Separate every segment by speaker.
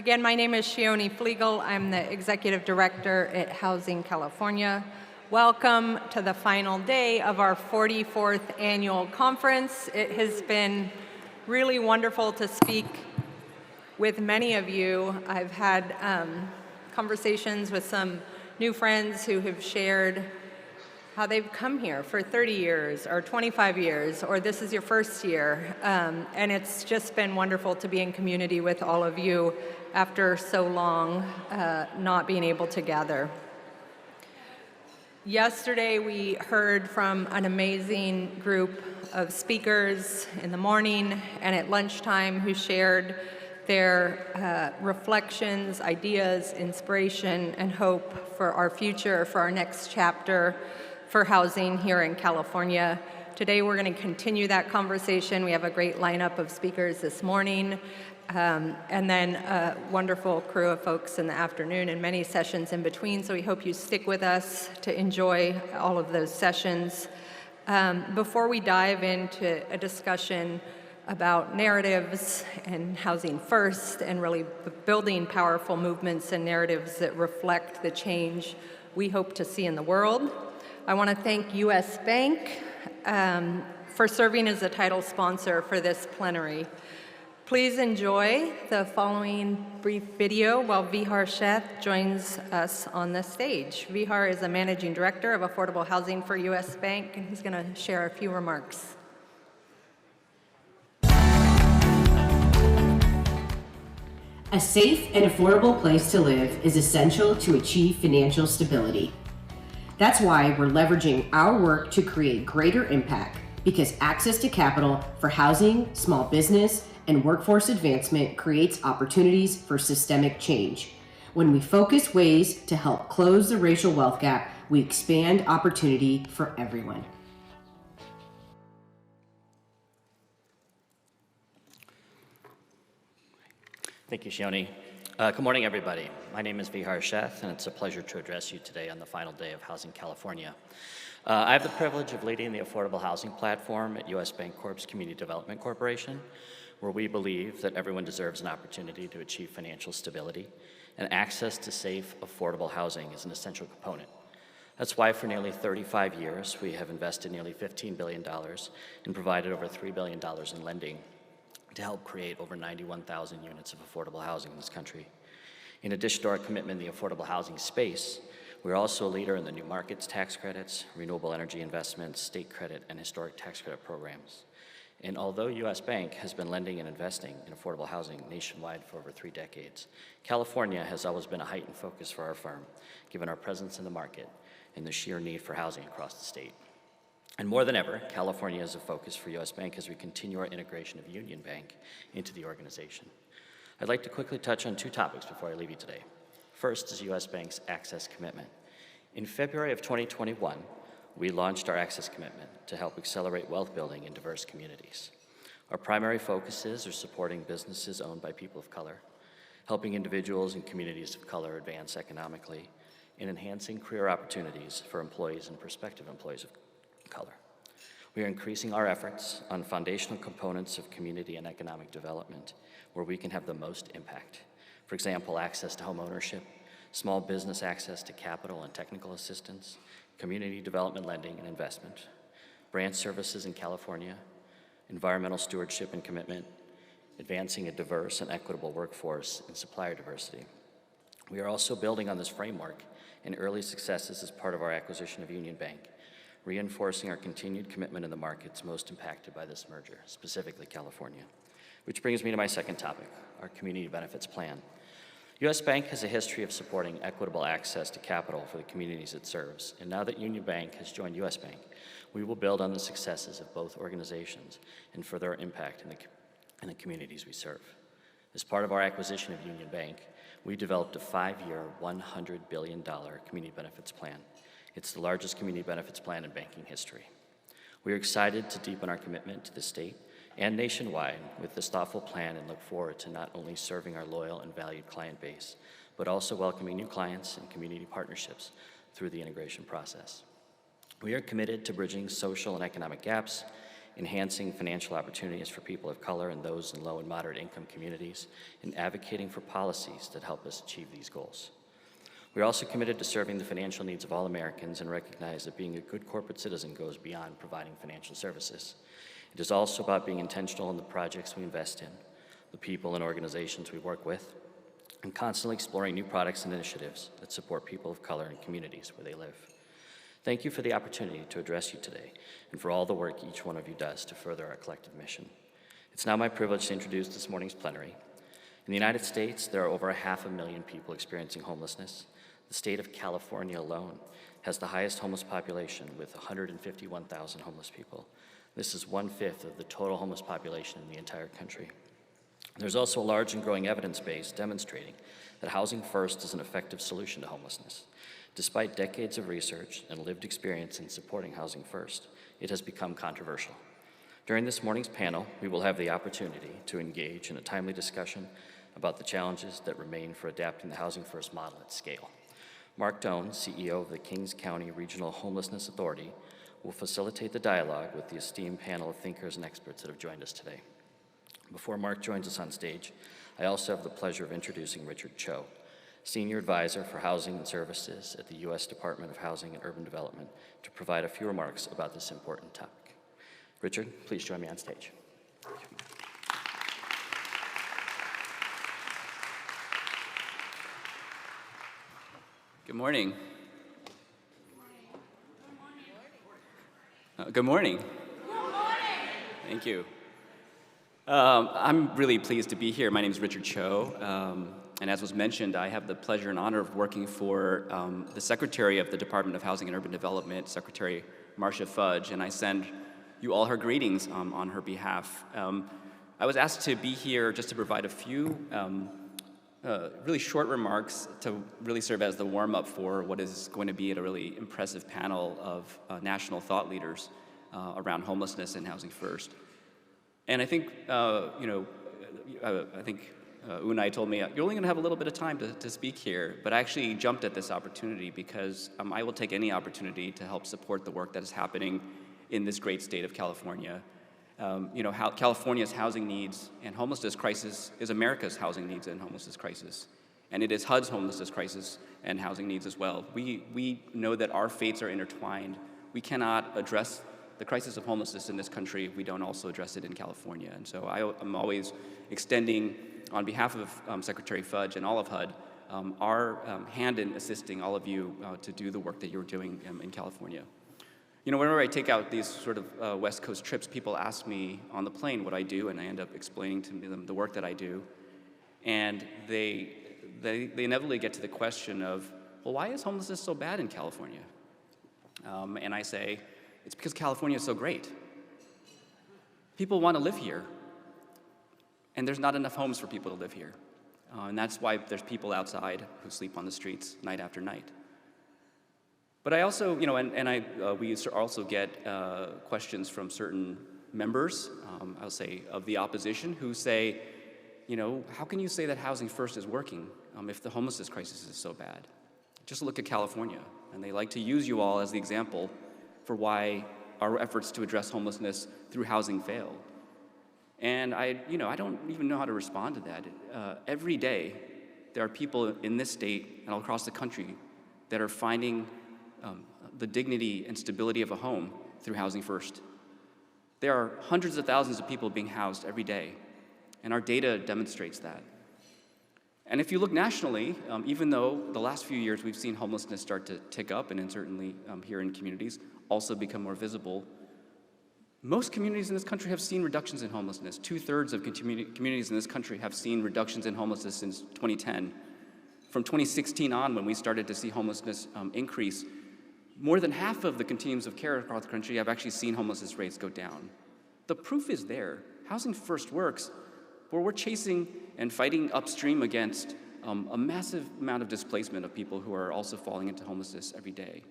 Speaker 1: Again, my name is Shioni Flegel. I'm the Executive Director at Housing California. Welcome to the final day of our 44th annual conference. It has been really wonderful to speak with many of you. I've had conversations with some new friends who have shared how they've come here for 30 years or 25 years, or this is your first year. And it's just been wonderful to be in community with all of you after so long not being able to gather. Yesterday, we heard from an amazing group of speakers in the morning and at lunchtime who shared their reflections, ideas, inspiration, and hope for our future, for our next chapter for housing here in California. Today, we're going to continue that conversation. We have a great lineup of speakers this morning, and then a wonderful crew of folks in the afternoon and many sessions in between, so we hope you stick with us to enjoy all of those sessions. Before we dive into a discussion about narratives and housing first and really building powerful movements and narratives that reflect the change we hope to see in the world, I want to thank U.S. Bank for serving as the title sponsor for this plenary. Please enjoy the following brief video while Vihar Sheth joins us on the stage. Vihar is the Managing Director of Affordable Housing for U.S. Bank, and he's going to share a few remarks.
Speaker 2: A safe and affordable place to live is essential to achieve financial stability. That's why we're leveraging our work to create greater impact, because access to capital for housing, small business, and workforce advancement creates opportunities for systemic change. When we focus ways to help close the racial wealth gap, we expand opportunity for everyone.
Speaker 3: Thank you, Shioni. Good morning, everybody. My name is Vihar Sheth, and it's a pleasure to address you today on the final day of Housing California. I have the privilege of leading the affordable housing platform at U.S. Bancorp's Community Development Corporation, where we believe that everyone deserves an opportunity to achieve financial stability, and access to safe, affordable housing is an essential component. That's why for nearly 35 years, we have invested nearly $15 billion and provided over $3 billion in lending to help create over 91,000 units of affordable housing in this country. In addition to our commitment in the affordable housing space, we're also a leader in the new markets tax credits, renewable energy investments, state credit, and historic tax credit programs. And although U.S. Bank has been lending and investing in affordable housing nationwide for over 3 decades, California has always been a heightened focus for our firm, given our presence in the market and the sheer need for housing across the state. And more than ever, California is a focus for U.S. Bank as we continue our integration of Union Bank into the organization. I'd like to quickly touch on 2 topics before I leave you today. First is U.S. Bank's access commitment. In February of 2021, we launched our access commitment to help accelerate wealth building in diverse communities. Our primary focuses are supporting businesses owned by people of color, helping individuals and communities of color advance economically, and enhancing career opportunities for employees and prospective employees of color. We are increasing our efforts on foundational components of community and economic development where we can have the most impact. For example, access to home ownership, small business access to capital and technical assistance, community development lending and investment, branch services in California, environmental stewardship and commitment, advancing a diverse and equitable workforce, and supplier diversity. We are also building on this framework and early successes as part of our acquisition of Union Bank, reinforcing our continued commitment in the markets most impacted by this merger, specifically California. Which brings me to my second topic, our community benefits plan. U.S. Bank has a history of supporting equitable access to capital for the communities it serves, and now that Union Bank has joined U.S. Bank, we will build on the successes of both organizations and further our impact in the communities we serve. As part of our acquisition of Union Bank, we developed a 5-year, $100 billion community benefits plan. It's the largest community benefits plan in banking history. We are excited to deepen our commitment to the state and nationwide with this thoughtful plan and look forward to not only serving our loyal and valued client base, but also welcoming new clients and community partnerships through the integration process. We are committed to bridging social and economic gaps enhancing financial opportunities for people of color and those in low and moderate income communities, and advocating for policies that help us achieve these goals. We're also committed to serving the financial needs of all Americans and recognize that being a good corporate citizen goes beyond providing financial services. It is also about being intentional in the projects we invest in, the people and organizations we work with, and constantly exploring new products and initiatives that support people of color and communities where they live. Thank you for the opportunity to address you today and for all the work each one of you does to further our collective mission. It's now my privilege to introduce this morning's plenary. In the United States, there are over 500,000 people experiencing homelessness. The state of California alone has the highest homeless population with 151,000 homeless people. This is 1/5 of the total homeless population in the entire country. There's also a large and growing evidence base demonstrating that housing first is an effective solution to homelessness. Despite decades of research and lived experience in supporting housing first, it has become controversial. During this morning's panel, we will have the opportunity to engage in a timely discussion about the challenges that remain for adapting the housing first model at scale. Mark Doan, CEO of the Kings County Regional Homelessness Authority, will facilitate the dialogue with the esteemed panel of thinkers and experts that have joined us today. Before Mark joins us on stage, I also have the pleasure of introducing Richard Cho, Senior Advisor for Housing and Services at the U.S. Department of Housing and Urban Development, to provide a few remarks about this important topic. Richard, please join me on stage.
Speaker 4: Good morning. Good morning. Good morning. Thank you. I'm really pleased to be here. My name is Richard Cho, and as was mentioned, I have the pleasure and honor of working for the Secretary of the Department of Housing and Urban Development, Secretary Marcia Fudge, and I send you all her greetings on her behalf. I was asked to be here just to provide a few really short remarks to really serve as the warm-up for what is going to be a really impressive panel of national thought leaders around homelessness and housing first. And I think, Unai told me, you're only going to have a little bit of time to speak here, but I actually jumped at this opportunity because I will take any opportunity to help support the work that is happening in this great state of California. How California's housing needs and homelessness crisis is America's housing needs and homelessness crisis. And it is HUD's homelessness crisis and housing needs as well. We know that our fates are intertwined. We cannot address the crisis of homelessness in this country if we don't also address it in California. And so I'm always extending, on behalf of Secretary Fudge and all of HUD, our hand in assisting all of you to do the work that you're doing in California. Whenever I take out these sort of West Coast trips, people ask me on the plane what I do, and I end up explaining to them the work that I do. And they inevitably get to the question of, well, why is homelessness so bad in California? And I say, it's because California is so great. People want to live here, and there's not enough homes for people to live here. And that's why there's people outside who sleep on the streets night after night. But I also, we also get questions from certain members, I'll say, of the opposition who say, how can you say that housing first is working if the homelessness crisis is so bad? Just look at California, and they like to use you all as the example for why our efforts to address homelessness through housing fail. And I don't even know how to respond to that. Every day, there are people in this state and all across the country that are finding the dignity and stability of a home through housing first. There are hundreds of thousands of people being housed every day, and our data demonstrates that. And if you look nationally, even though the last few years we've seen homelessness start to tick up, and certainly here in communities also become more visible, most communities in this country have seen reductions in homelessness. 2/3 of communities in this country have seen reductions in homelessness since 2010. From 2016 on, when we started to see homelessness increase, more than half of the continuums of care across the country have actually seen homelessness rates go down. The proof is there. Housing first works, where we're chasing and fighting upstream against a massive amount of displacement of people who are also falling into homelessness every day.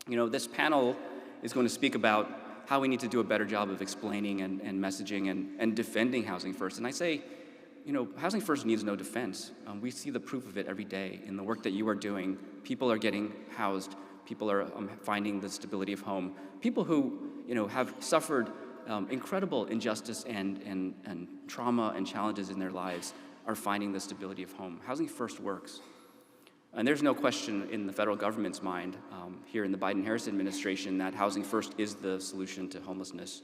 Speaker 4: This panel is going to speak about how we need to do a better job of explaining and messaging and defending housing first. And I say, housing first needs no defense. We see the proof of it every day in the work that you are doing. People are getting housed. People are finding the stability of home. People who, have suffered incredible injustice and trauma and challenges in their lives are finding the stability of home. Housing First works. And there's no question in the federal government's mind, here in the Biden-Harris administration, that Housing First is the solution to homelessness.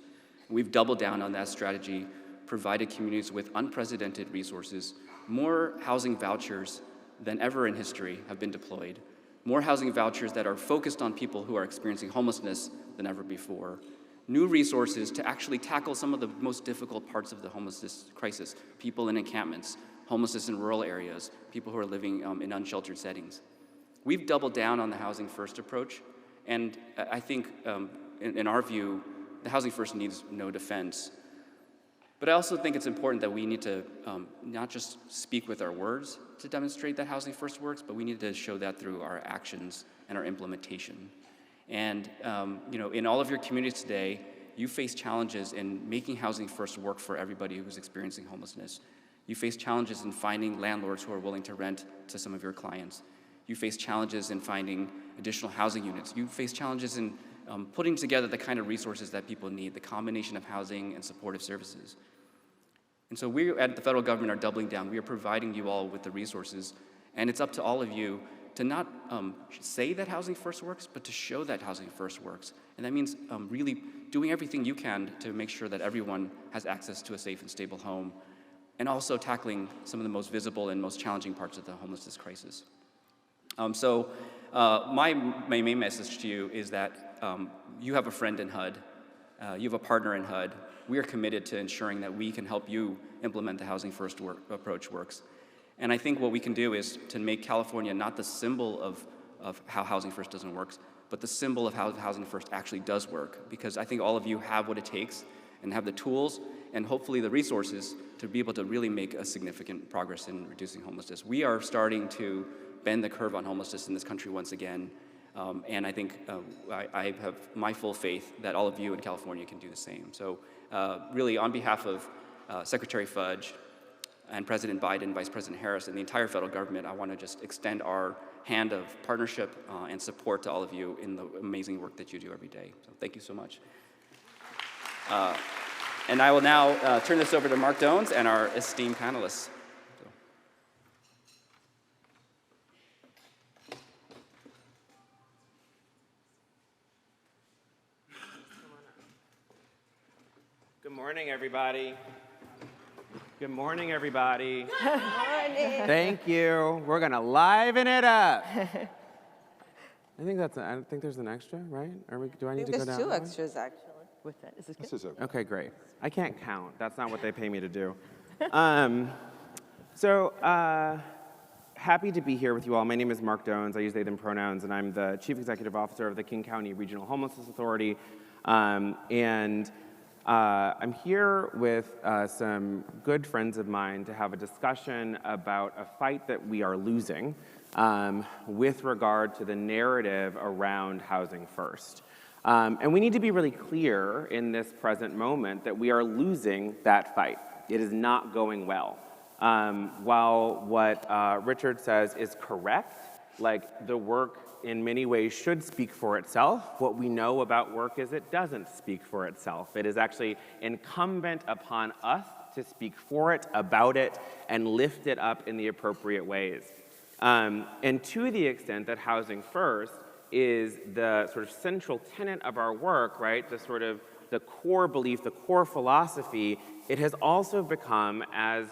Speaker 4: We've doubled down on that strategy, provided communities with unprecedented resources. More housing vouchers than ever in history have been deployed. More housing vouchers that are focused on people who are experiencing homelessness than ever before. New resources to actually tackle some of the most difficult parts of the homelessness crisis. People in encampments, homelessness in rural areas, people who are living in unsheltered settings. We've doubled down on the Housing First approach, and I think, in our view, the Housing First needs no defense. But I also think it's important that we need to not just speak with our words to demonstrate that Housing First works, but we need to show that through our actions and our implementation. And in all of your communities today, you face challenges in making Housing First work for everybody who's experiencing homelessness. You face challenges in finding landlords who are willing to rent to some of your clients. You face challenges in finding additional housing units. You face challenges in putting together the kind of resources that people need, the combination of housing and supportive services. And so we at the federal government are doubling down. We are providing you all with the resources, and it's up to all of you to not say that Housing First works, but to show that Housing First works. And that means really doing everything you can to make sure that everyone has access to a safe and stable home, and also tackling some of the most visible and most challenging parts of the homelessness crisis. My main message to you is that you have a friend in HUD, you have a partner in HUD. We are committed to ensuring that we can help you implement the Housing First approach works. And I think what we can do is to make California not the symbol of how Housing First doesn't work, but the symbol of how Housing First actually does work. Because I think all of you have what it takes and have the tools and hopefully the resources to be able to really make a significant progress in reducing homelessness. We are starting to bend the curve on homelessness in this country once again. And I think I have my full faith that all of you in California can do the same. So really, on behalf of Secretary Fudge and President Biden, Vice President Harris, and the entire federal government, I want to just extend our hand of partnership and support to all of you in the amazing work that you do every day. So thank you so much. And I will now turn this over to Mark Dones and our esteemed panelists.
Speaker 5: Good morning, everybody. Good morning, everybody. Good morning. Thank you. We're gonna liven it up. I think there's an extra, right? Do I need to go down?
Speaker 6: There's two extras, actually.
Speaker 7: With that. Is this good?
Speaker 5: Okay, great. I can't count. That's not what they pay me to do. Happy to be here with you all. My name is Mark Dones. I use they, them pronouns, and I'm the Chief Executive Officer of the King County Regional Homelessness Authority. I'm here with some good friends of mine to have a discussion about a fight that we are losing with regard to the narrative around Housing First. And we need to be really clear in this present moment that we are losing that fight. It is not going well. While what Richard says is correct, like the work in many ways should speak for itself, what we know about work is it doesn't speak for itself. It is actually incumbent upon us to speak for it, about it, and lift it up in the appropriate ways. And to the extent that Housing First is the sort of central tenet of our work, right? The core belief, the core philosophy, it has also become, as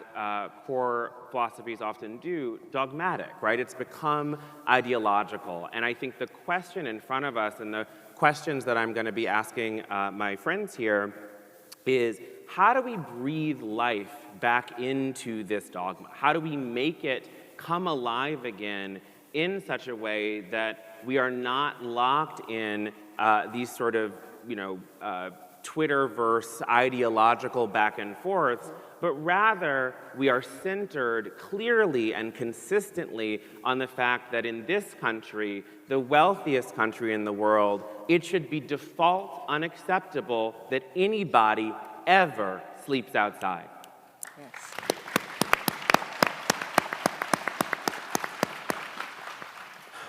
Speaker 5: core philosophies often do, dogmatic, right? It's become ideological. And I think the question in front of us and the questions that I'm going to be asking my friends here is, how do we breathe life back into this dogma? How do we make it come alive again in such a way that we are not locked in these sort of, Twitterverse ideological back and forths, but rather we are centered clearly and consistently on the fact that in this country, the wealthiest country in the world, it should be default unacceptable that anybody ever sleeps outside.
Speaker 7: Yes.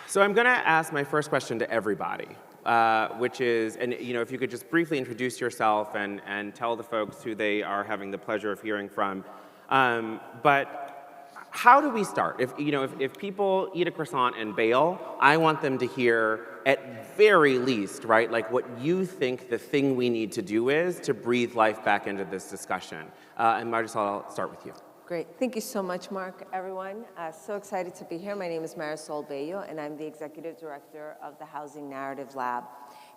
Speaker 5: So I'm going to ask my first question to everybody. which is, and if you could just briefly introduce yourself and tell the folks who they are having the pleasure of hearing from. But how do we start? If people eat a croissant and bail, I want them to hear at very least, right, like what you think the thing we need to do is to breathe life back into this discussion. And Marisol, I'll start with you.
Speaker 7: Great. Thank you so much, Mark, everyone. So excited to be here. My name is Marisol Bello, and I'm the Executive Director of the Housing Narrative Lab.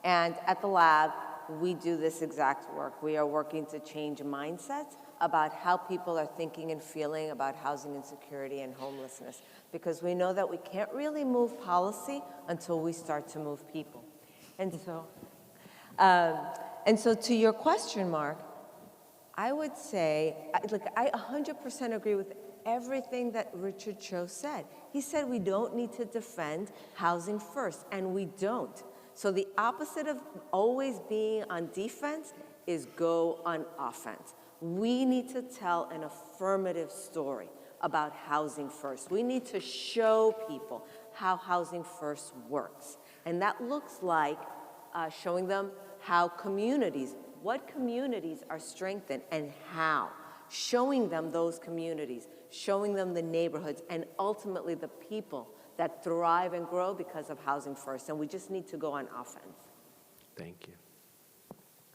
Speaker 7: And at the lab, we do this exact work. We are working to change mindsets about how people are thinking and feeling about housing insecurity and homelessness, because we know that we can't really move policy until we start to move people. And so to your question, Mark, I would say, I 100% agree with everything that Richard Cho said. He said we don't need to defend housing first, and we don't. So the opposite of always being on defense is go on offense. We need to tell an affirmative story about housing first. We need to show people how housing first works. And that looks like showing them how what communities are strengthened and how. Showing them those communities, showing them the neighborhoods, and ultimately the people that thrive and grow because of housing first. And we just need to go on offense.
Speaker 5: Thank you.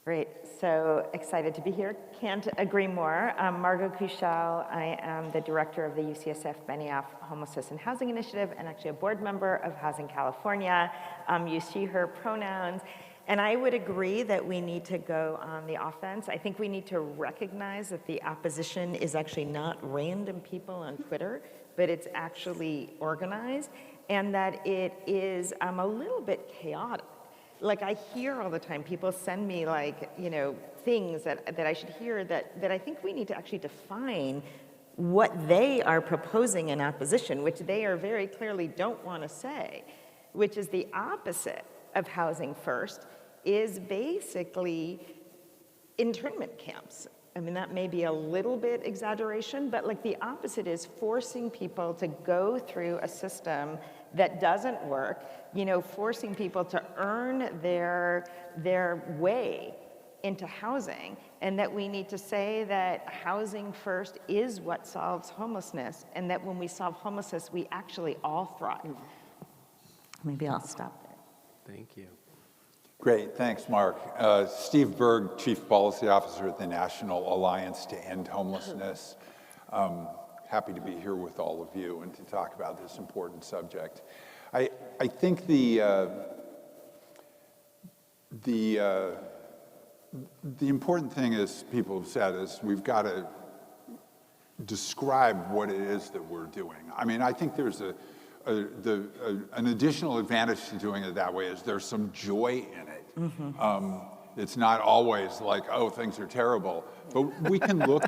Speaker 6: Great, so excited to be here. Can't agree more. I'm Margot Kuchel. I am the director of the UCSF Benioff Homelessness and Housing Initiative, and actually a board member of Housing California. Use she, her pronouns. And I would agree that we need to go on the offense. I think we need to recognize that the opposition is actually not random people on Twitter, but it's actually organized, and that it is a little bit chaotic. Like I hear all the time, people send me things that I should hear that I think we need to actually define what they are proposing in opposition, which they are very clearly don't want to say, which is the opposite of housing first, is basically internment camps. I mean, that may be a little bit exaggeration, but like the opposite is forcing people to go through a system that doesn't work, forcing people to earn their way into housing, and that we need to say that housing first is what solves homelessness, and that when we solve homelessness, we actually all thrive. Maybe I'll stop there.
Speaker 5: Thank you.
Speaker 8: Great, thanks, Mark. Steve Berg, Chief Policy Officer at the National Alliance to End Homelessness. Happy to be here with all of you and to talk about this important subject. I think the important thing, as people have said, is we've got to describe what it is that we're doing. I mean, I think there's an additional advantage to doing it that way is there's some joy in it. Mm-hmm. It's not always like, oh, things are terrible, but we can look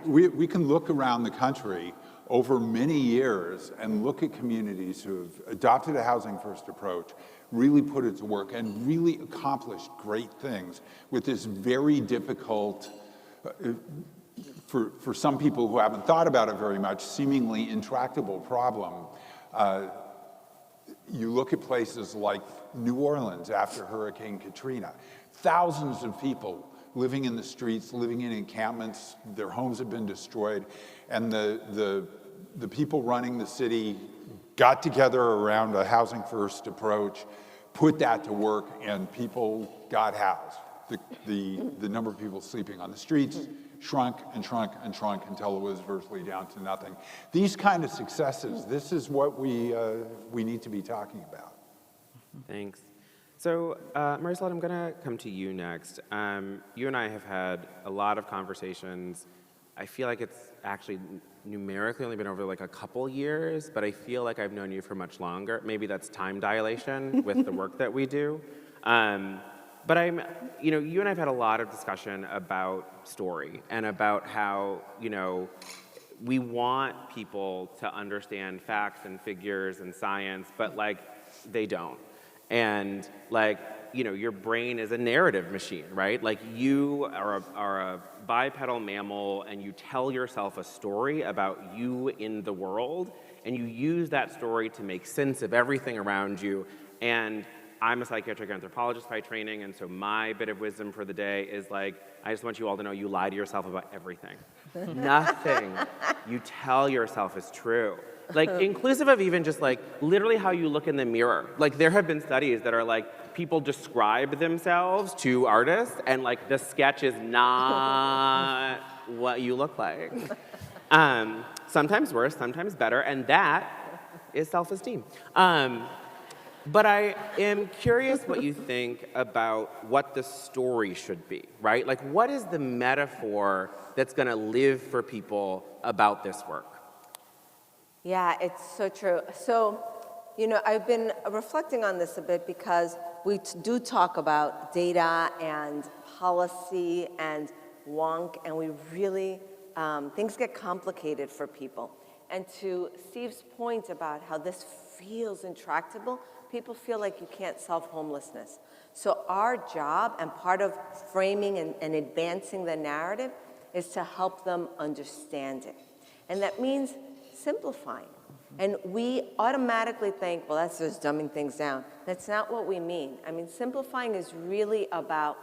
Speaker 8: we can look around the country over many years and look at communities who have adopted a housing first approach, really put it to work, and really accomplished great things with this very difficult, for some people who haven't thought about it very much, seemingly intractable problem. You look at places like New Orleans after Hurricane Katrina. Thousands of people living in the streets, living in encampments, their homes have been destroyed, and the people running the city got together around a housing first approach, put that to work, and people got housed. The number of people sleeping on the streets shrunk and shrunk and shrunk until it was virtually down to nothing. These kind of successes, this is what we need to be talking about.
Speaker 5: Thanks. So, Marisol, I'm going to come to you next. You and I have had a lot of conversations. I feel like it's actually numerically only been over like a couple years, but I feel like I've known you for much longer. Maybe that's time dilation with the work that we do. But you and I have had a lot of discussion about story and about how, we want people to understand facts and figures and science, but they don't. And your brain is a narrative machine, right? Like you are a bipedal mammal and you tell yourself a story about you in the world, and you use that story to make sense of everything around you. And I'm a psychiatric anthropologist by training, and so my bit of wisdom for the day is like, I just want you all to know you lie to yourself about everything. Nothing you tell yourself is true. Like, inclusive of even just like literally how you look in the mirror. Like, there have been studies that are like, people describe themselves to artists, and like the sketch is not what you look like. Sometimes worse, sometimes better, and that is self-esteem. But I am curious what you think about what the story should be, right? Like, what is the metaphor that's gonna live for people about this work?
Speaker 7: Yeah, it's so true. So, you know, I've been reflecting on this a bit because we do talk about data and policy and wonk, and we really, things get complicated for people. And to Steve's point about how this feels intractable, people feel like you can't solve homelessness. So our job and part of framing and advancing the narrative is to help them understand it. And that means simplifying. And we automatically think, well, that's just dumbing things down. That's not what we mean. I mean, simplifying is really about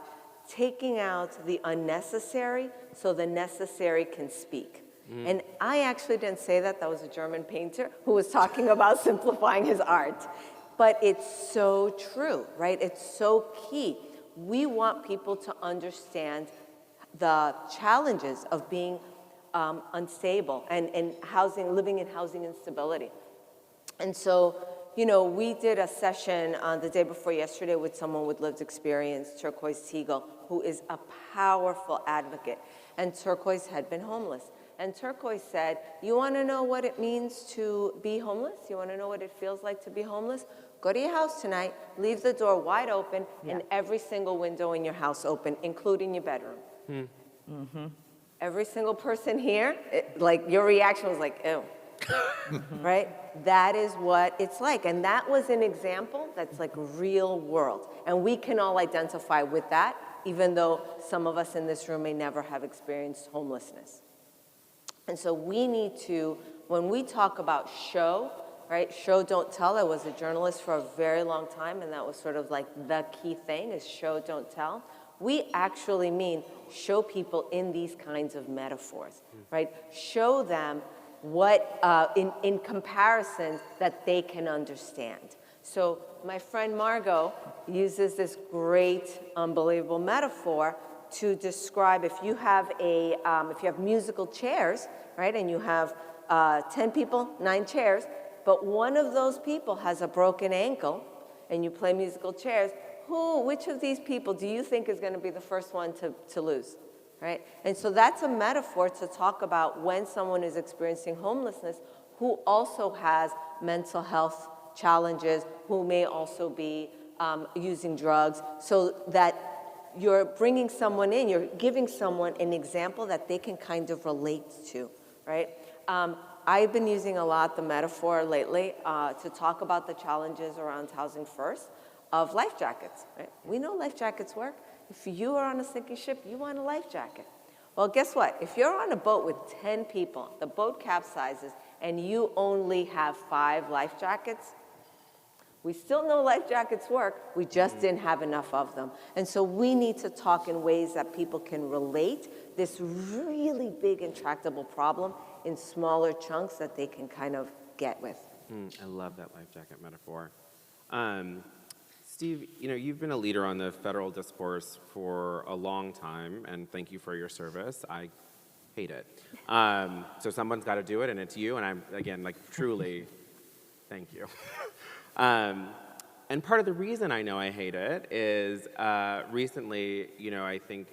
Speaker 7: taking out the unnecessary so the necessary can speak. And I actually didn't say that. That was a German painter who was talking about simplifying his art. But it's so true, right? It's so key. We want people to understand the challenges of being unstable and housing, living in housing instability. And so, you know, we did a session the day before yesterday with someone with lived experience, Turquoise Teagle, who is a powerful advocate. And Turquoise had been homeless. And Turquoise said, you want to know what it means to be homeless? You want to know what it feels like to be homeless? Go to your house tonight, leave the door wide open, and every single window in your house open, including your bedroom. Every single person here, like your reaction was like, ew, right? That is what it's like. And that was an example that's like real world. And we can all identify with that, even though some of us in this room may never have experienced homelessness. And so we need to, when we talk about show, right? Show, don't tell. I was a journalist for a very long time, and that was sort of like the key thing is show, don't tell. We actually mean show people in these kinds of metaphors, right? Show them what, in comparisons that they can understand. So my friend Margot uses this great, unbelievable metaphor to describe if you have musical chairs, right, and you have 10 people, 9 chairs, but one of those people has a broken ankle, and you play musical chairs, which of these people do you think is going to be the first one to lose, right? And so that's a metaphor to talk about when someone is experiencing homelessness who also has mental health challenges, who may also be using drugs, so that you're bringing someone in, you're giving someone an example that they can kind of relate to, right? I've been using a lot the metaphor lately to talk about the challenges around housing first of life jackets, right? We know life jackets work. If you are on a sinking ship, you want a life jacket. Well, guess what? If you're on a boat with 10 people, the boat capsizes, and you only have 5 life jackets, we still know life jackets work, we just didn't have enough of them. And so we need to talk in ways that people can relate this really big intractable problem in smaller chunks that they can kind of get with.
Speaker 5: I love that life jacket metaphor. Steve, you know, you've been a leader on the federal discourse for a long time, and thank you for your service. I hate it. So someone's got to do it, and it's you, and I'm, again, like, truly, thank you. And part of the reason I know I hate it is recently, you know, I think,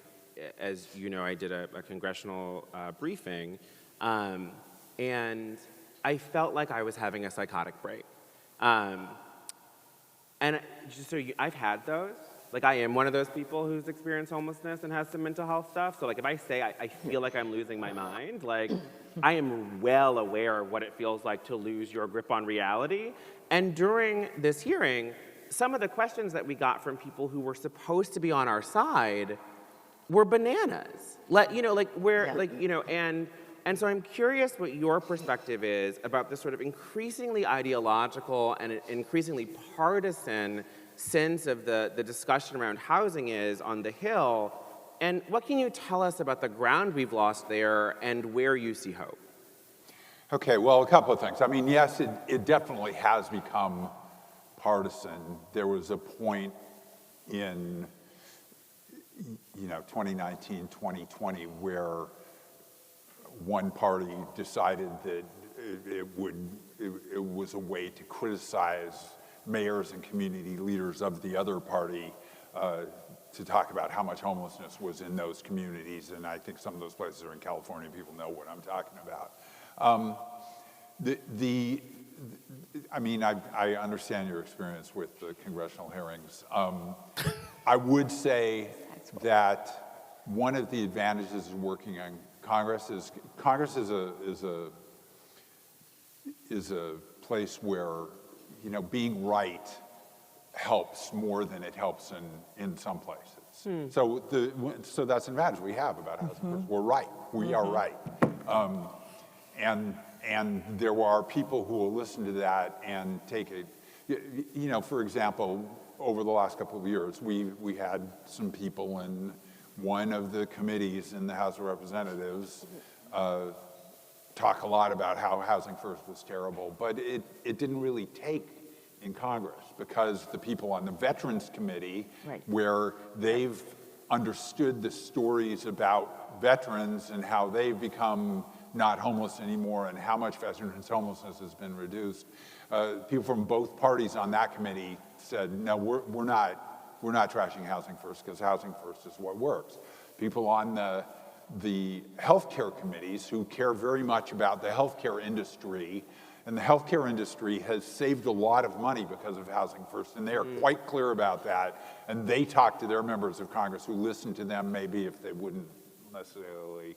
Speaker 5: as you know, I did a congressional briefing, and I felt like I was having a psychotic break. And just so I've had those. Like, I am one of those people who's experienced homelessness and has some mental health stuff. So, like, if I say I feel like I'm losing my mind, like, I am well aware of what it feels like to lose your grip on reality. And during this hearing, some of the questions that we got from people who were supposed to be on our side were bananas. Like, you know, like, where, like, you know, and so I'm curious what your perspective is about this sort of increasingly ideological and increasingly partisan sense of the discussion around housing is on the Hill, and what can you tell us about the ground we've lost there and where you see hope?
Speaker 8: Okay, well, a couple of things. I mean, yes, it definitely has become partisan. There was a point in 2019, 2020, where one party decided that it was a way to criticize mayors and community leaders of the other party to talk about how much homelessness was in those communities. And I think some of those places are in California. People know what I'm talking about. I mean, I understand your experience with the congressional hearings. I would say that one of the advantages of working in Congress is a place where being right helps more than it helps in some places. So that's an advantage we have about housing. We're right. We are right. And there are people who will listen to that and take it. For example, over the last couple of years, we had some people in one of the committees in the House of Representatives talk a lot about how Housing First was terrible, but it didn't really take in Congress because the people on the Veterans Committee, where they've understood the stories about veterans and how they've become not homeless anymore and how much veterans homelessness has been reduced. People from both parties on that committee said, no, we're not trashing Housing First because Housing First is what works. People on the healthcare committees who care very much about the healthcare industry, and the healthcare industry has saved a lot of money because of Housing First, and they are quite clear about that, and they talk to their members of Congress who listen to them maybe if they wouldn't necessarily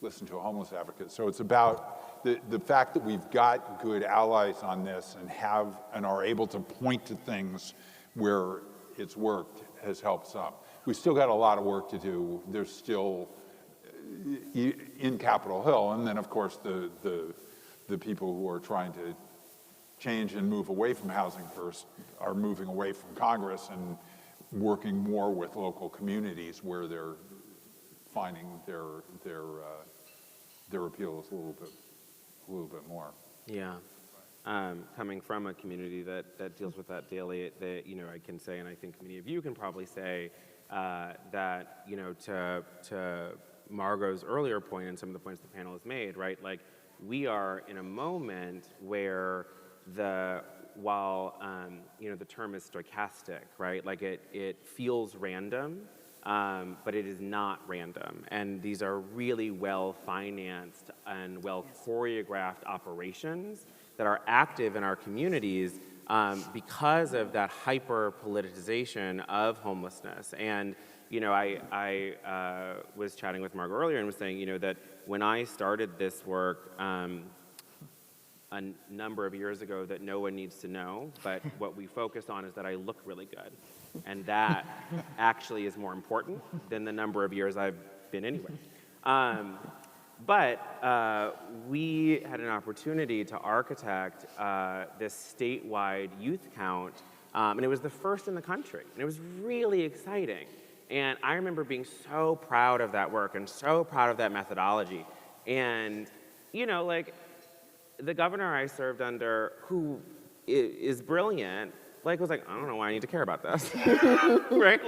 Speaker 8: listen to a homeless advocate. So it's about the fact that we've got good allies on this and are able to point to things where it's worked has helped some. We still got a lot of work to do. There's still in Capitol Hill, and then of course the people who are trying to change and move away from Housing First are moving away from Congress and working more with local communities where they're finding their appeal is a little bit more.
Speaker 5: Yeah. Coming from a community that deals with that daily, I can say, and I think many of you can probably say, that, to Margot's earlier point and some of the points the panel has made, right? Like, we are in a moment where while the term is stochastic, right? Like it feels random, but it is not random. And these are really well-financed and well-choreographed operations that are active in our communities because of that hyper-politicization of homelessness. And, I was chatting with Margot earlier and was saying, that when I started this work a number of years ago that no one needs to know, but what we focus on is that I look really good. And that actually is more important than the number of years I've been anywhere. But we had an opportunity to architect this statewide youth count, and it was the first in the country. And it was really exciting. And I remember being so proud of that work and so proud of that methodology. And, the governor I served under, who is brilliant, was like, I don't know why I need to care about this, right?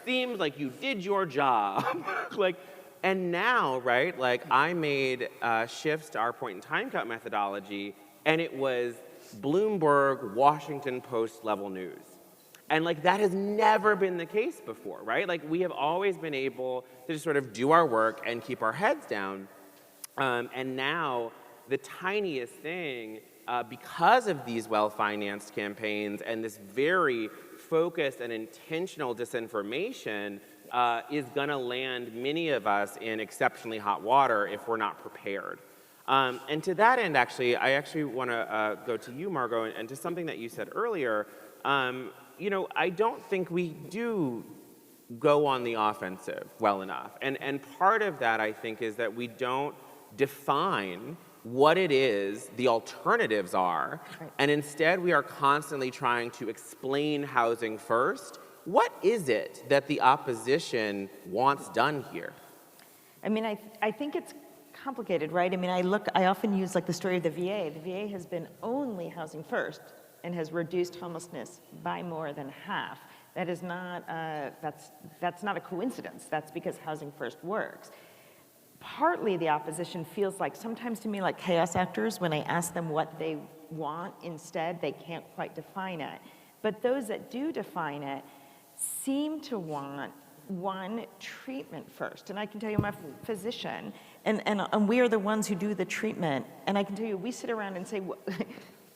Speaker 5: Seems like you did your job. And now, right, I made shifts to our point-in-time cut methodology, and it was Bloomberg, Washington Post level news. And that has never been the case before, right? We have always been able to just sort of do our work and keep our heads down. And now the tiniest thing, because of these well-financed campaigns and this very focused and intentional disinformation, is going to land many of us in exceptionally hot water if we're not prepared. And to that end, I actually want to go to you, Margot, and to something that you said earlier. I don't think we do go on the offensive well enough. And part of that, I think, is that we don't define what it is the alternatives are, and instead we are constantly trying to explain housing first. What is it that the opposition wants done here?
Speaker 6: I mean, I think it's complicated, right? I mean, I often use like the story of the VA. The VA has been only housing first and has reduced homelessness by more than half. That is not, that's not a coincidence. That's because housing first works. Partly the opposition feels like, sometimes to me, like chaos actors. When I ask them what they want instead, they can't quite define it. But those that do define it seem to want one, treatment first. And I can tell you, I'm a physician, and we are the ones who do the treatment. And I can tell you, we sit around and say,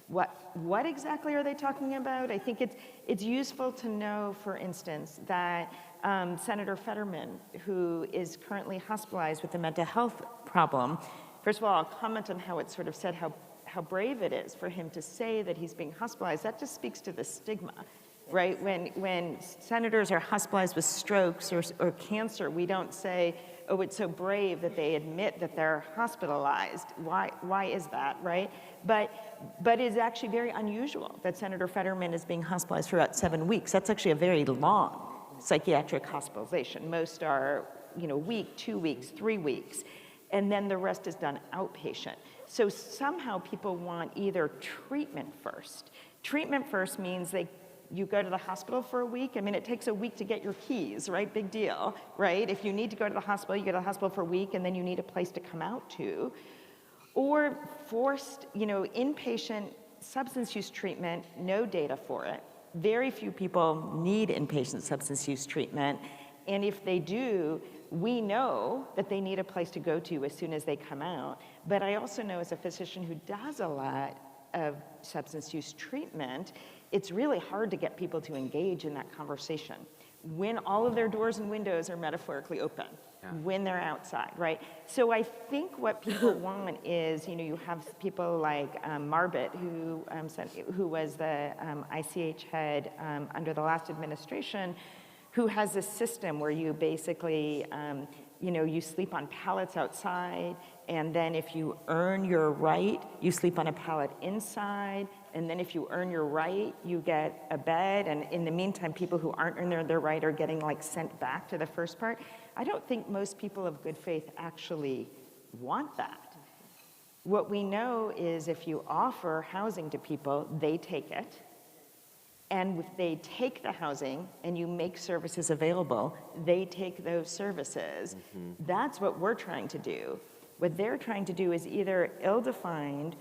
Speaker 6: what exactly are they talking about? I think it's useful to know, for instance, that Senator Fetterman, who is currently hospitalized with a mental health problem, first of all, I'll comment on how it sort of said how brave it is for him to say that he's being hospitalized. That just speaks to the stigma, right? When senators are hospitalized with strokes or cancer, we don't say, oh, it's so brave that they admit that they're hospitalized. Why is that, right? But it's actually very unusual that Senator Fetterman is being hospitalized for about 7 weeks. That's actually a very long psychiatric hospitalization. Most are, week, 2 weeks, 3 weeks, and then the rest is done outpatient. So somehow people want either treatment first. Treatment first means you go to the hospital for a week. I mean, it takes a week to get your keys, right? Big deal, right? If you need to go to the hospital, you go to the hospital for a week, and then you need a place to come out to. Or forced, inpatient substance use treatment, no data for it. Very few people need inpatient substance use treatment. And if they do, we know that they need a place to go to as soon as they come out. But I also know, as a physician who does a lot of substance use treatment, it's really hard to get people to engage in that conversation when all of their doors and windows are metaphorically open, when they're outside, right? So I think what people want is, you have people like Marbut, who was the ICH head under the last administration, who has a system where you basically, you sleep on pallets outside, and then if you earn your right, you sleep on a pallet inside, and then if you earn your right, you get a bed, and in the meantime, people who aren't earning their right are getting sent back to the first part. I don't think most people of good faith actually want that. What we know is if you offer housing to people, they take it, and if they take the housing and you make services available, they take those services. That's what we're trying to do. What they're trying to do is either ill-defined,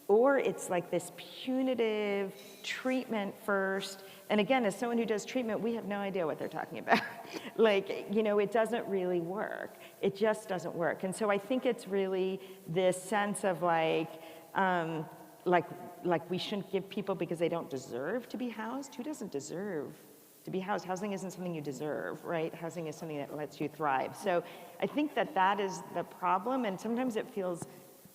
Speaker 6: or it's like this punitive treatment first. And again, as someone who does treatment, we have no idea what they're talking about. It doesn't really work. It just doesn't work. And so I think it's really this sense of like we shouldn't give people because they don't deserve to be housed. Who doesn't deserve to be housed? Housing isn't something you deserve, right? Housing is something that lets you thrive. So I think that is the problem, and sometimes it feels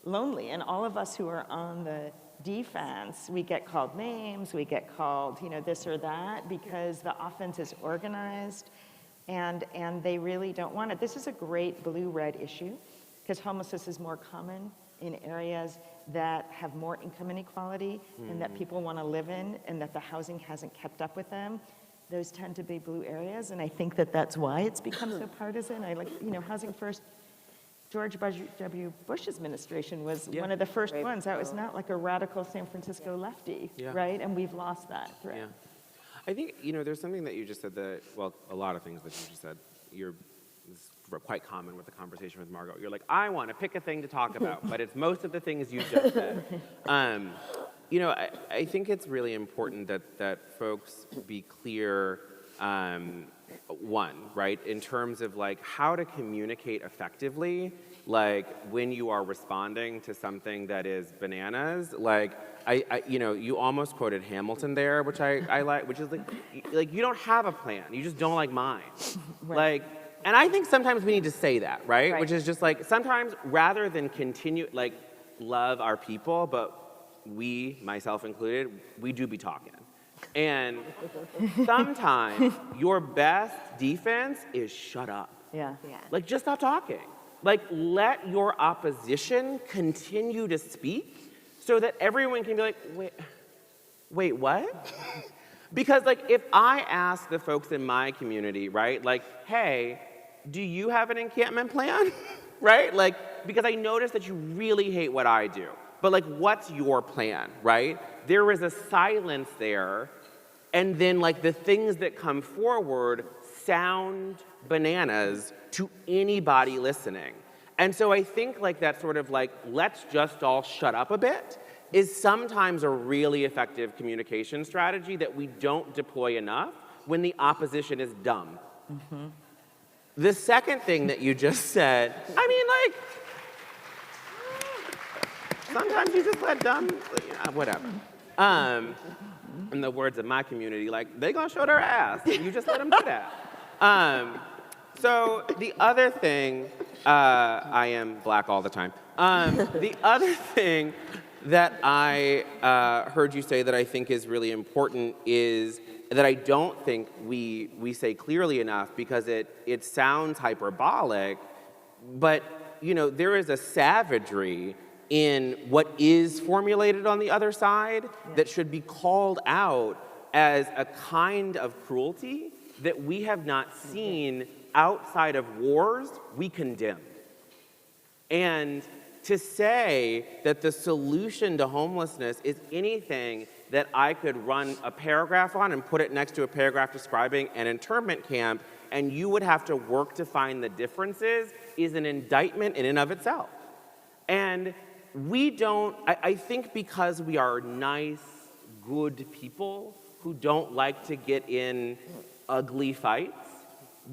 Speaker 6: lonely. And all of us who are on the defense, we get called names, we get called, this or that, because the offense is organized, and they really don't want it. This is a great blue-red issue, because homelessness is more common in areas that have more income inequality and that people want to live in, and that the housing hasn't kept up with them. Those tend to be blue areas, and I think that's why it's become so partisan. I housing first. George W. Bush's administration was one of the first ones. That was not like a radical San Francisco lefty, right? And we've lost that thread.
Speaker 5: Yeah. I think, there's something that you just said that, a lot of things that you just said, it's quite common with the conversation with Margot. You're like, I want to pick a thing to talk about, but it's most of the things you just said. I think it's really important that folks be clear, one, right, in terms of how to communicate effectively, when you are responding to something that is bananas. You almost quoted Hamilton there, which I like, which is you don't have a plan, you just don't like mine. Right. And I think sometimes we need to say that, right? Which is just sometimes rather than continue, love our people, but we, myself included, we do be talking. And sometimes your best defense is shut up.
Speaker 6: Yeah.
Speaker 5: Just stop talking. like, let your opposition continue to speak so that everyone can be like, wait, what? Because, like, if I ask the folks in my community, right, like, hey, do you have an encampment plan? Right? Like, because I notice that you really hate what I do. But, like, what's your plan, right? There is a silence there, and then, like, the things that come forward sound bananas to anybody listening. And so I think, like, that sort of, like, let's just all shut up a bit is sometimes a really effective communication strategy that we don't deploy enough when the opposition is dumb. Mm-hmm. The second thing that you just said, I mean, like, sometimes you just let dumb, whatever. In the words of my community, like, they gonna show their ass, and you just let them do that. So the other thing, I am black all the time. The other thing that I heard you say that I think is really important is that I don't think we say clearly enough because it sounds hyperbolic, but there is a savagery in what is formulated on the other side that should be called out as a kind of cruelty that we have not seen outside of wars we condemn. And to say that the solution to homelessness is anything that I could run a paragraph on and put it next to a paragraph describing an internment camp, and you would have to work to find the differences, is an indictment in and of itself. And we don't, I think because we are nice, good people who don't like to get in ugly fights,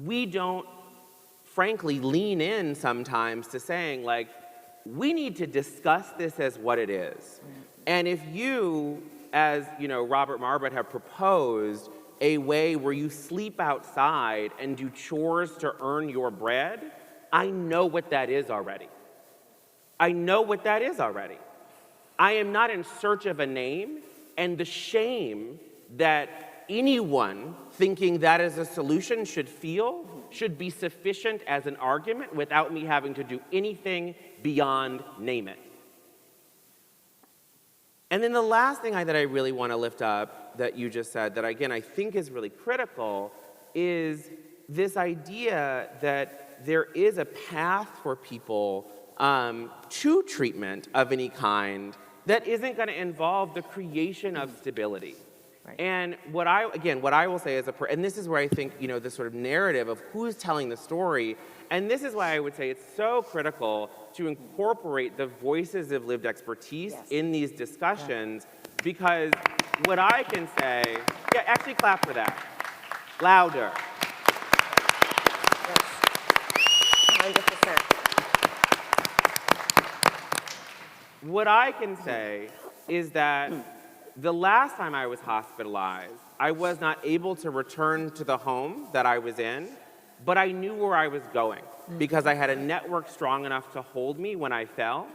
Speaker 5: we don't, frankly, lean in sometimes to saying, like, we need to discuss this as what it is. And if you, as Robert Marbut have proposed, a way where you sleep outside and do chores to earn your bread, I know what that is already. I know what that is already. I am not in search of a name, and the shame that anyone thinking that is a solution should feel should be sufficient as an argument without me having to do anything beyond name it. And then the last thing that I really want to lift up that you just said that, again, I think is really critical is this idea that there is a path for people to treatment of any kind that isn't going to involve the creation of stability. Right. And what I will say is, and this is where I think, this sort of narrative of who's telling the story, and this is why I would say it's so critical to incorporate the voices of lived expertise in these discussions, because what I can say, actually clap for that. Louder.
Speaker 7: Yes. 100%.
Speaker 5: What I can say is that the last time I was hospitalized, I was not able to return to the home that I was in, but I knew where I was going because I had a network strong enough to hold me when I fell.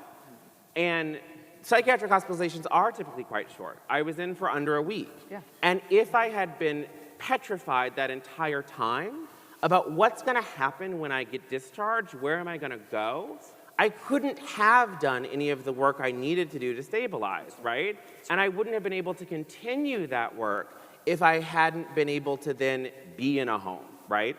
Speaker 5: And psychiatric hospitalizations are typically quite short. I was in for under a week. Yeah. And if I had been petrified that entire time about what's going to happen when I get discharged, where am I going to go, I couldn't have done any of the work I needed to do to stabilize, right? And I wouldn't have been able to continue that work if I hadn't been able to then be in a home, right?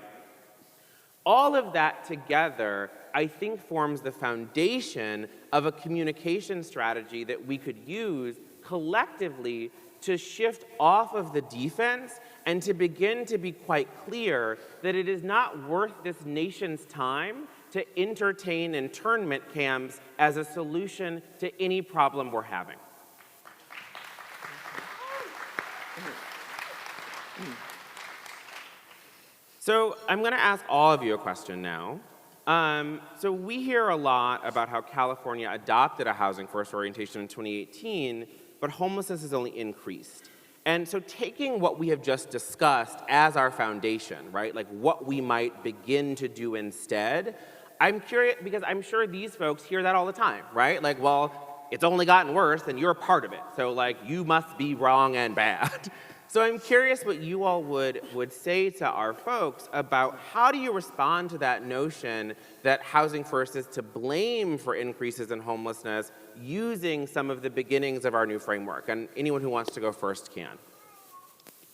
Speaker 5: All of that together, I think, forms the foundation of a communication strategy that we could use collectively to shift off of the defense and to begin to be quite clear that it is not worth this nation's time to entertain internment camps as a solution to any problem we're having. So I'm going to ask all of you a question now. So we hear a lot about how California adopted a housing first orientation in 2018, but homelessness has only increased. And so taking what we have just discussed as our foundation, right, like what we might begin to do instead, I'm curious, because I'm sure these folks hear that all the time, right? Like, well, it's only gotten worse and you're a part of it. So, like, you must be wrong and bad. So I'm curious what you all would say to our folks about how do you respond to that notion that Housing First is to blame for increases in homelessness using some of the beginnings of our new framework? And anyone who wants to go first can.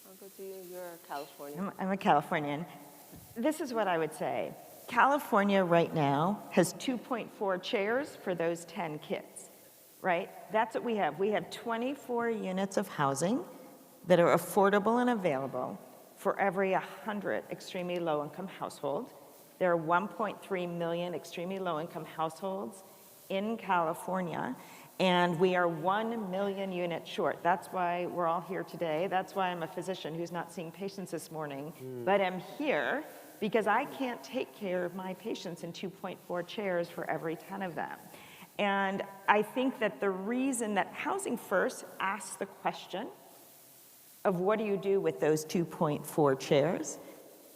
Speaker 7: I'll go to you. You're California.
Speaker 6: I'm a Californian. This is what I would say. California right now has 2.4 chairs for those 10 kids, right? That's what we have. We have 24 units of housing that are affordable and available for every 100 extremely low-income households. There are 1.3 million extremely low-income households in California, and we are 1 million units short. That's why we're all here today. That's why I'm a physician who's not seeing patients this morning, but I'm here because I can't take care of my patients in 2.4 chairs for every 10 of them. And I think that the reason that Housing First asks the question of what do you do with those 2.4 chairs,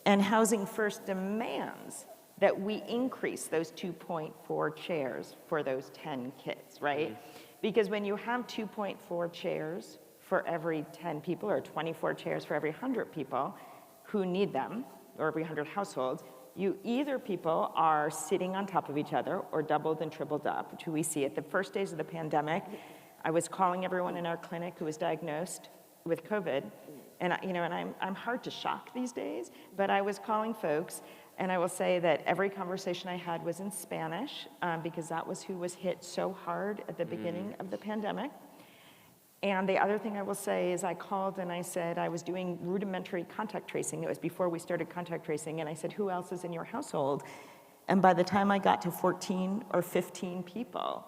Speaker 6: and Housing First demands that we increase those 2.4 chairs for those 10 kids, right? Because when you have 2.4 chairs for every 10 people, or 24 chairs for every 100 people who need them, or every 100 households, you either people are sitting on top of each other or doubled and tripled up, which we see at the first days of the pandemic. I was calling everyone in our clinic who was diagnosed with COVID, and I'm hard to shock these days, but I was calling folks, and I will say that every conversation I had was in Spanish, because that was who was hit so hard at the beginning of the pandemic. And the other thing I will say is I called and I said I was doing rudimentary contact tracing. It was before we started contact tracing, and I said, who else is in your household? And by the time I got to 14 or 15 people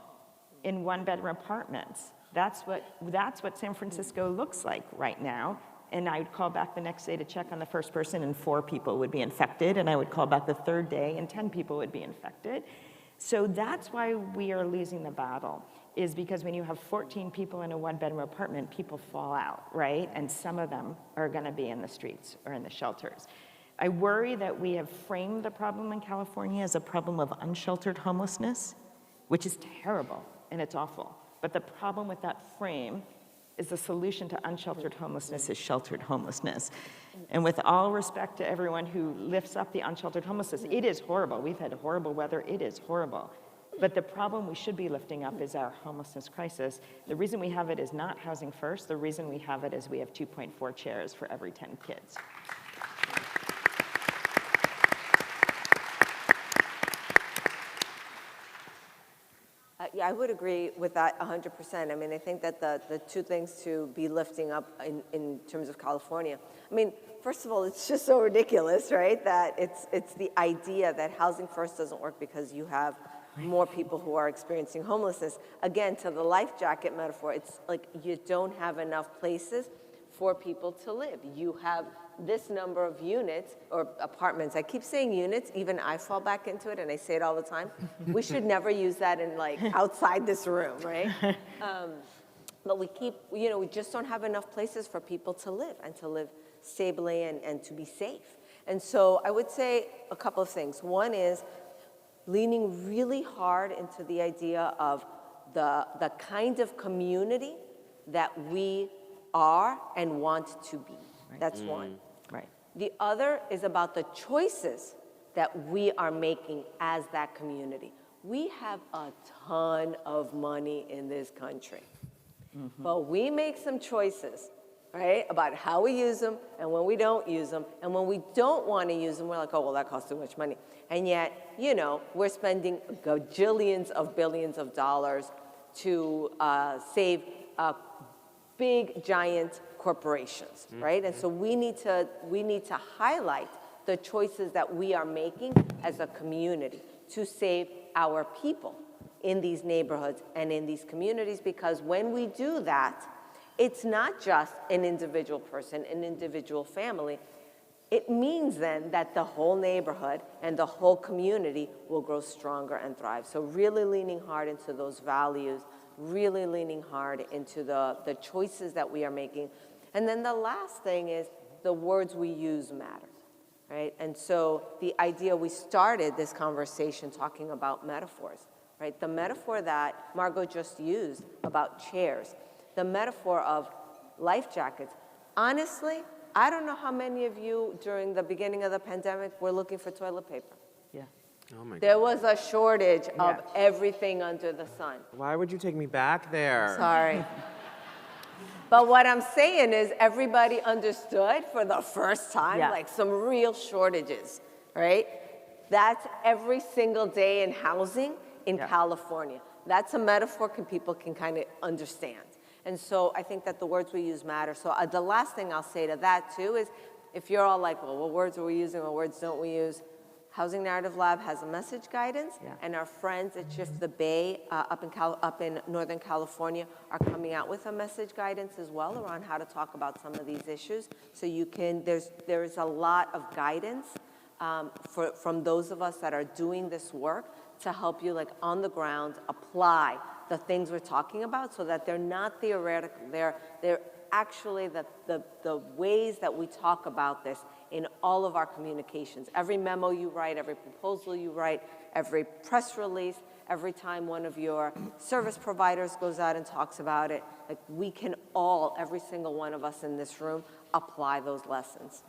Speaker 6: in one-bedroom apartments, that's what San Francisco looks like right now. And I would call back the next day to check on the first person, and 4 people would be infected. And I would call back the third day, and 10 people would be infected. So that's why we are losing the battle, is because when you have 14 people in a one-bedroom apartment, people fall out, right? And some of them are going to be in the streets or in the shelters. I worry that we have framed the problem in California as a problem of unsheltered homelessness, which is terrible and it's awful. But the problem with that frame is the solution to unsheltered homelessness is sheltered homelessness. And with all respect to everyone who lifts up the unsheltered homelessness, it is horrible. We've had horrible weather. It is horrible. But the problem we should be lifting up is our homelessness crisis. The reason we have it is not Housing First. The reason we have it is we have 2.4 chairs for every 10 kids.
Speaker 7: Yeah, I would agree with that 100%. I mean, I think that the two things to be lifting up in terms of California, I mean, first of all, it's just so ridiculous, right? That it's the idea that Housing First doesn't work because you have more people who are experiencing homelessness. Again, to the life jacket metaphor, it's like you don't have enough places for people to live. You have this number of units or apartments. I keep saying units, even I fall back into it and I say it all the time. We should never use that in like outside this room, right? But we just don't have enough places for people to live and to live stably and to be safe. And so I would say a couple of things. One is leaning really hard into the idea of the kind of community that we are and want to be. That's one.
Speaker 6: Right.
Speaker 7: The other is about the choices that we are making as that community. We have a ton of money in this country, but we make some choices, right, about how we use them and when we don't use them. And when we don't want to use them, we're like, oh, well, that costs too much money. And yet, we're spending gajillions of billions of dollars to save big, giant corporations, right? And so we need to highlight the choices that we are making as a community to save our people in these neighborhoods and in these communities, because when we do that, it's not just an individual person, an individual family. It means then that the whole neighborhood and the whole community will grow stronger and thrive. So really leaning hard into those values, really leaning hard into the choices that we are making. And then the last thing is the words we use matter, right? And so the idea, we started this conversation talking about metaphors, right? The metaphor that Margot just used about chairs, the metaphor of life jackets. honestly, I don't know how many of you during the beginning of the pandemic were looking for toilet paper.
Speaker 6: Yeah.
Speaker 5: Oh my God.
Speaker 7: There was a shortage of
Speaker 6: Yeah.
Speaker 7: everything under the sun.
Speaker 5: Why would you take me back there?
Speaker 7: Sorry. But what I'm saying is everybody understood for the first time,
Speaker 6: Yeah.
Speaker 7: like some real shortages, right? That's every single day in housing in
Speaker 6: Yeah.
Speaker 7: California. That's a metaphor people can kind of understand. And so I think that the words we use matter. So the last thing I'll say to that too is if you're all like, well, what words are we using, what words don't we use? Housing Narrative Lab has a message guidance,
Speaker 6: Yeah.
Speaker 7: and our friends at Shift the Bay up in Northern California are coming out with a message guidance as well around how to talk about some of these issues. So you can, there's a lot of guidance from those of us that are doing this work to help you like on the ground apply the things we're talking about so that they're not theoretical, they're actually the ways that we talk about this in all of our communications. Every memo you write, every proposal you write, every press release, every time one of your service providers goes out and talks about it, like we can all, every single one of us in this room, apply those lessons.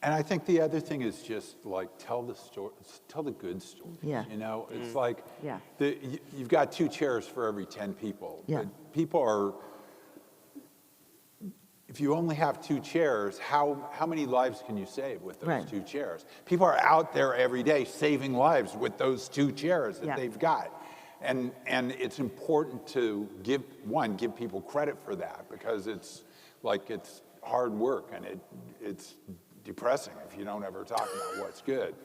Speaker 8: And I think the other thing is just like tell the story, tell the good story.
Speaker 6: Yeah.
Speaker 8: You know, it's like
Speaker 6: Yeah.
Speaker 8: you've got 2 chairs for every 10 people.
Speaker 6: Yeah.
Speaker 8: But people are, if you only have 2 chairs, how many lives can you save with those
Speaker 6: Right.
Speaker 8: 2 chairs? People are out there every day saving lives with those 2 chairs that
Speaker 6: Yeah.
Speaker 8: they've got. And it's important to give people credit for that because it's hard work and it's depressing if you don't ever talk about what's good.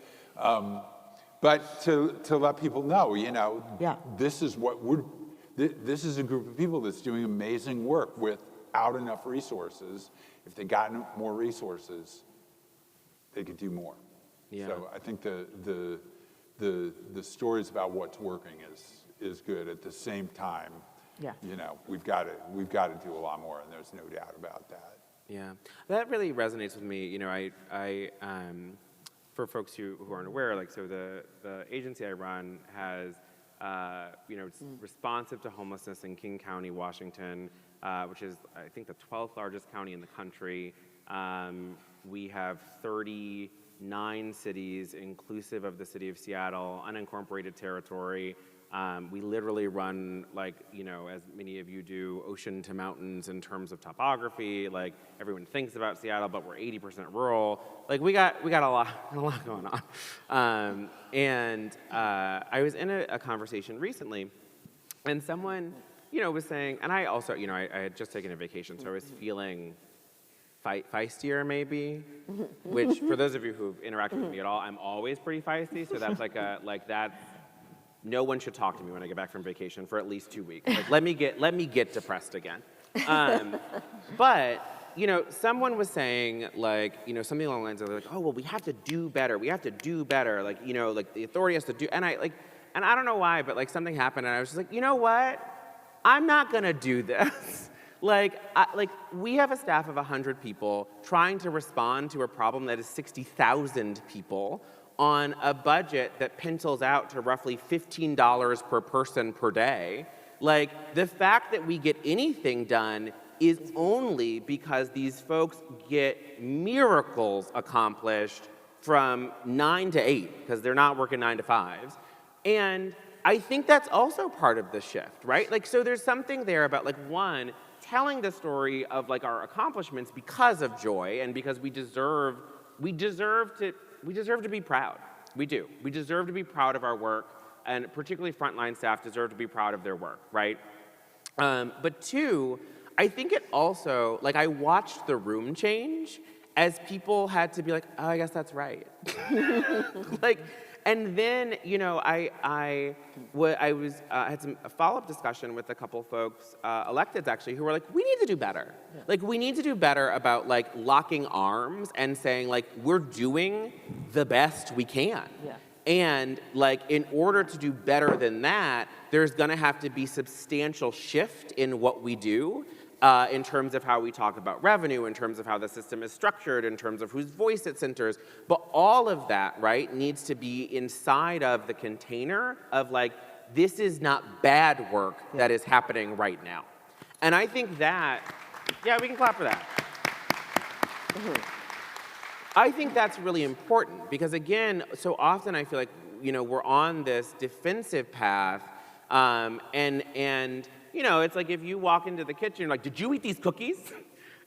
Speaker 8: But to let people know, you know,
Speaker 6: Yeah.
Speaker 8: this is what this is a group of people that's doing amazing work without enough resources. If they got more resources, they could do more.
Speaker 5: Yeah.
Speaker 8: So I think the stories about what's working is good. At the same time,
Speaker 6: Yeah.
Speaker 8: you know, we've got to do a lot more, and there's no doubt about that.
Speaker 5: Yeah, that really resonates with me. You know, I for folks who aren't aware, like, so the agency I run has, you know, it's responsive to homelessness in King County, Washington, which is, I think, the 12th largest county in the country. We have 39 cities, inclusive of the city of Seattle, unincorporated territory. We literally run, like, you know, as many of you do, ocean to mountains in terms of topography. Like, everyone thinks about Seattle, but we're 80% rural. Like, we got a lot going on. I was in a conversation recently, and someone, you know, was saying, and I also, you know, I had just taken a vacation, so I was feeling feistier maybe, which for those of you who've interacted with me at all, I'm always pretty feisty, so that's no one should talk to me when I get back from vacation for at least 2 weeks. Like, let me get depressed again. But, you know, someone was saying, like, you know, something along the lines of like, oh, well, we have to do better. We have to do better. Like, you know, like the authority has to do, and I don't know why, but like something happened and I was just like, you know what? I'm not gonna do this. Like we have a staff of 100 people trying to respond to a problem that is 60,000 people on a budget that pencils out to roughly $15 per person per day. Like, the fact that we get anything done is only because these folks get miracles accomplished from 9 to 8, because they're not working 9 to 5s. And I think that's also part of the shift, right? Like, so there's something there about, like, one, telling the story of, like, our accomplishments because of joy and because we deserve to be proud. We do. We deserve to be proud of our work, and particularly frontline staff deserve to be proud of their work, right? But 2, I think it also, like, I watched the room change as people had to be like, oh, I guess that's right. Like, and then, you know, I had a follow-up discussion with a couple folks, electeds actually, who were like, we need to do better. Yeah. Like, we need to do better about, like, locking arms and saying, like, we're doing the best we can. Yeah. And, like, in order to do better than that, there's gonna have to be substantial shift in what we do. In terms of how we talk about revenue, in terms of how the system is structured, in terms of whose voice it centers. But all of that, right, needs to be inside of the container of, like, this is not bad work that is happening right now. And I think that Yeah, we can clap for that. I think that's really important because, again, so often I feel like, we're on this defensive path, and it's like if you walk into the kitchen, you're like, did you eat these cookies?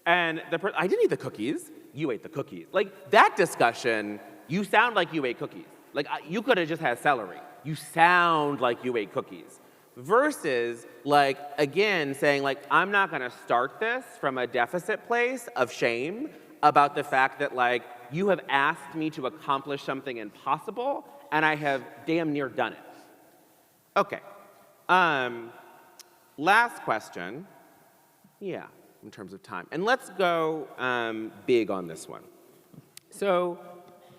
Speaker 5: And I didn't eat the cookies. You ate the cookies. Like, that discussion, you sound like you ate cookies. Like, you could have just had celery. You sound like you ate cookies. Versus, like, again, saying, like, I'm not going to start this from a deficit place of shame about the fact that, like, you have asked me to accomplish something impossible, and I have damn near done it. Okay. Last question. Yeah, in terms of time. And let's go big on this one. So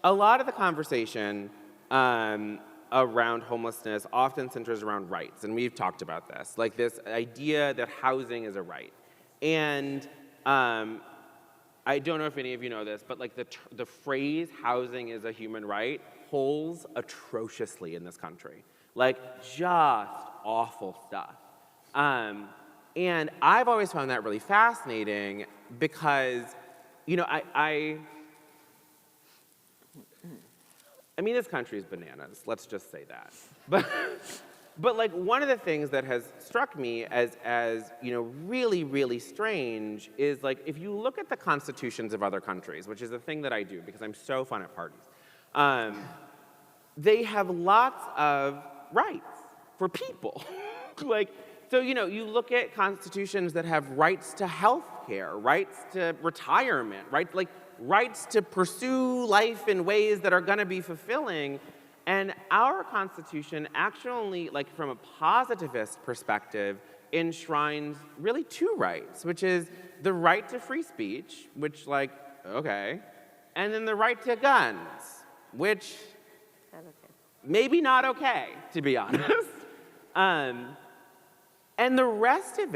Speaker 5: a lot of the conversation around homelessness often centers around rights, and we've talked about this, like this idea that housing is a right. And I don't know if any of you know this, but like the phrase housing is a human right holds atrociously in this country. Like, just awful stuff. And I've always found that really fascinating because, I mean, this country is bananas. Let's just say that. But like, one of the things that has struck me as really, really strange is, like, if you look at the constitutions of other countries, which is a thing that I do because I'm so fun at parties, they have lots of rights for people. So, you look at constitutions that have rights to health care, rights to retirement, rights to pursue life in ways that are going to be fulfilling. And our Constitution actually, like, from a positivist perspective, enshrines really two rights, which is the right to free speech, which, like, okay, and then the right to guns, which maybe not okay, to be honest. And the rest of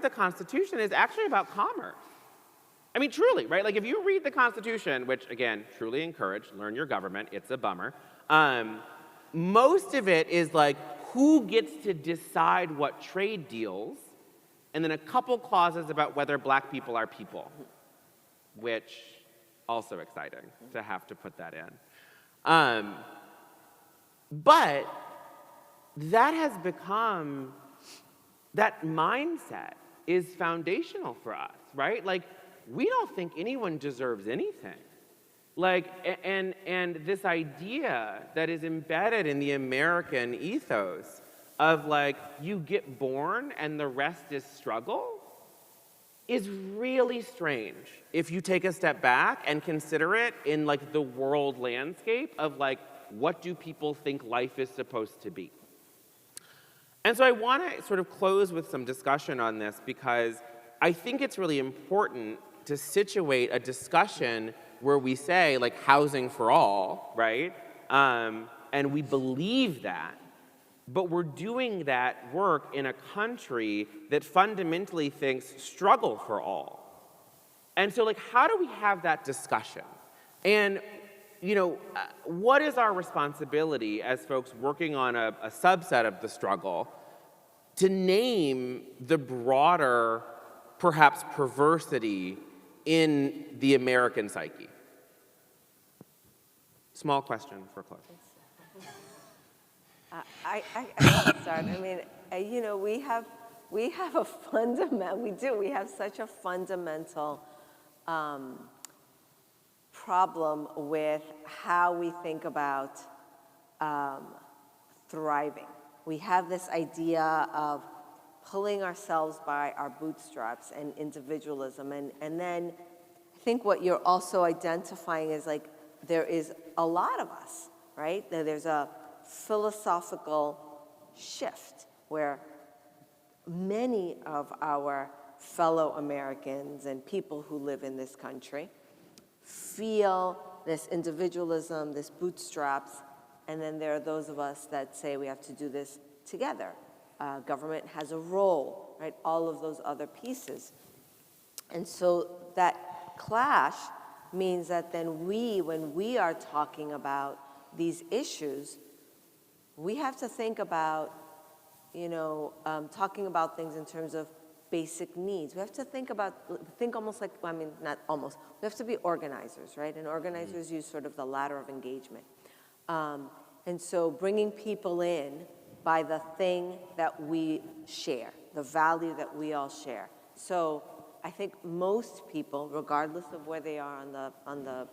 Speaker 5: the Constitution is actually about commerce. I mean, truly, right? Like, if you read the Constitution, which, again, truly encourage, learn your government, it's a bummer. Most of it is like, who gets to decide what trade deals, and then a couple clauses about whether black people are people, which also exciting to have to put that in. But that has become, that mindset is foundational for us, right? Like, we don't think anyone deserves anything. Like, and this idea that is embedded in the American ethos of, like, you get born and the rest is struggle is really strange if you take a step back and consider it in, like, the world landscape of, like, what do people think life is supposed to be? And so I want to sort of close with some discussion on this because I think it's really important to situate a discussion where we say, like, housing for all, right? And we believe that, but we're doing that work in a country that fundamentally thinks struggle for all. And so, like, how do we have that discussion? And, what is our responsibility as folks working on a subset of the struggle to name the broader, perhaps, perversity in the American psyche? Small question for close.
Speaker 7: I start. I mean, we have a fundamental. We have such a fundamental problem with how we think about thriving. We have this idea of pulling ourselves by our bootstraps and individualism, and then I think what you're also identifying is, like, there is a lot of us, right? There's a philosophical shift where many of our fellow Americans and people who live in this country feel this individualism, this bootstraps, and then there are those of us that say we have to do this together. Government has a role, right? All of those other pieces. And so that clash means that then when we are talking about these issues, we have to think about, talking about things in terms of basic needs. We have to think almost like, I mean, not almost, we have to be organizers, right? And organizers use sort of the ladder of engagement. And so bringing people in by the thing that we share, the value that we all share. So I think most people, regardless of where they are on the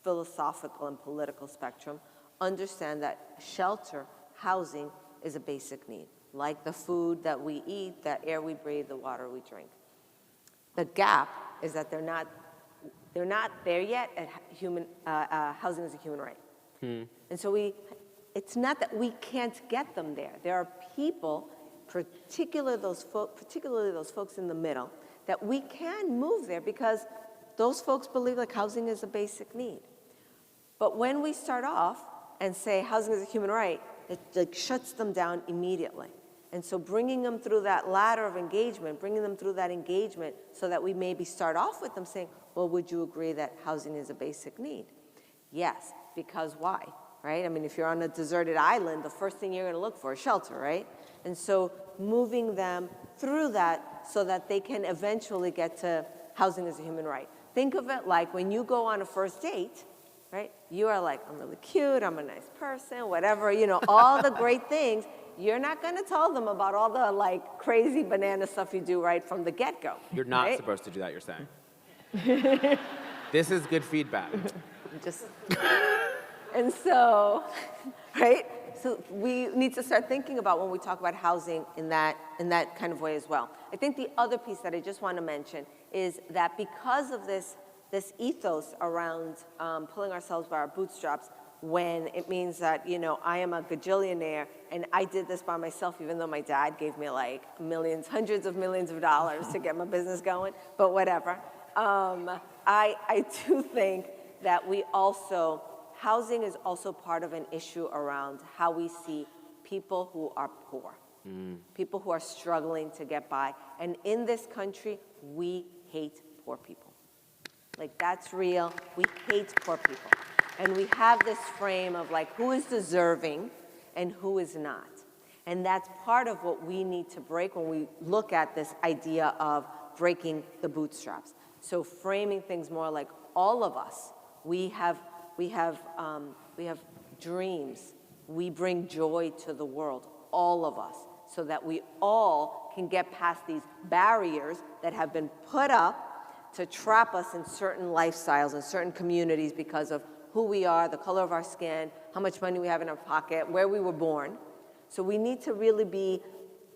Speaker 7: philosophical and political spectrum, understand that shelter, housing, is a basic need, like the food that we eat, the air we breathe, the water we drink. The gap is that they're not there yet at housing as a human right. And so it's not that we can't get them there. There are people, particularly those folks in the middle, that we can move there because those folks believe like housing is a basic need. But when we start off and say housing is a human right, it like shuts them down immediately. And so bringing them through that ladder of engagement, bringing them through that engagement so that we maybe start off with them saying, well, would you agree that housing is a basic need? Yes, because why, right? I mean, if you're on a deserted island, the first thing you're gonna look for is shelter, right? And so moving them through that so that they can eventually get to housing as a human right. Think of it like when you go on a first date, right? You are like, I'm really cute, I'm a nice person, whatever, you know, all the great things. You're not gonna tell them about all the like crazy banana stuff you do right from the get-go.
Speaker 5: You're not
Speaker 7: right?
Speaker 5: supposed to do that, you're saying. This is good feedback.
Speaker 7: Just, and so, right? So we need to start thinking about when we talk about housing in that kind of way as well. I think the other piece that I just want to mention is that because of this ethos around pulling ourselves by our bootstraps, when it means that, you know, I am a gajillionaire and I did this by myself, even though my dad gave me like millions, hundreds of millions of dollars to get my business going, but whatever. I do think that housing is also part of an issue around how we see people who are poor, people who are struggling to get by. And in this country, we hate poor people. Like, that's real. We hate poor people. And we have this frame of like who is deserving and who is not. And that's part of what we need to break when we look at this idea of breaking the bootstraps. So framing things more like all of us, we have dreams. We bring joy to the world, all of us, so that we all can get past these barriers that have been put up to trap us in certain lifestyles and certain communities because of who we are, the color of our skin, how much money we have in our pocket, where we were born. So we need to really be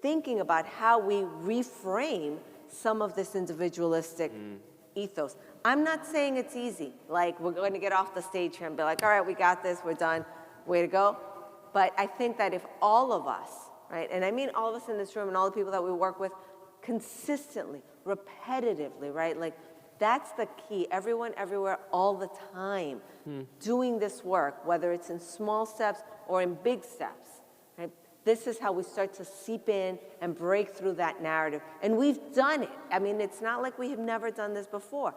Speaker 7: thinking about how we reframe some of this individualistic ethos. I'm not saying it's easy, like we're going to get off the stage here and be like, all right, we got this, we're done, way to go. But I think that if all of us, right, and I mean all of us in this room and all the people that we work with consistently, repetitively, right, like that's the key, everyone, everywhere, all the time, doing this work, whether it's in small steps or in big steps, right? This is how we start to seep in and break through that narrative. And we've done it. I mean, it's not like we have never done this before.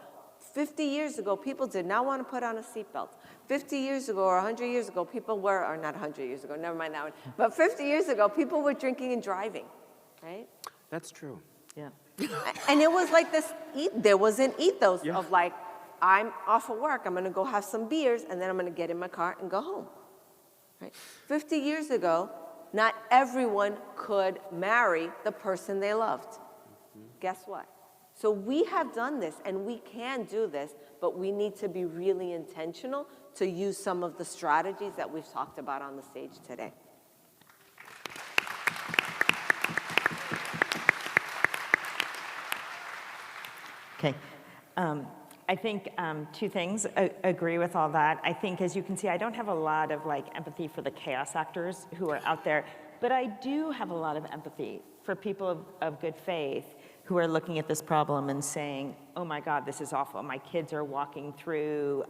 Speaker 7: 50 years ago, people did not want to put on a seatbelt. 50 years ago or 100 years ago, people were, or not 100 years ago, never mind that one, but 50 years ago, people were drinking and driving, right?
Speaker 5: That's true.
Speaker 7: Yeah. And it was like this, there was an ethos of like, I'm off of work, I'm gonna go have some beers, and then I'm gonna get in my car and go home, right? 50 years ago, not everyone could marry the person they loved. Guess what? So we have done this, and we can do this, but we need to be really intentional to use some of the strategies that we've talked about on the stage today.
Speaker 6: Okay. I think two things. Agree with all that. I think, as you can see, I don't have a lot of like empathy for the chaos actors who are out there, but I do have a lot of empathy for people of good faith who are looking at this problem and saying, oh my God, this is awful. My kids are walking through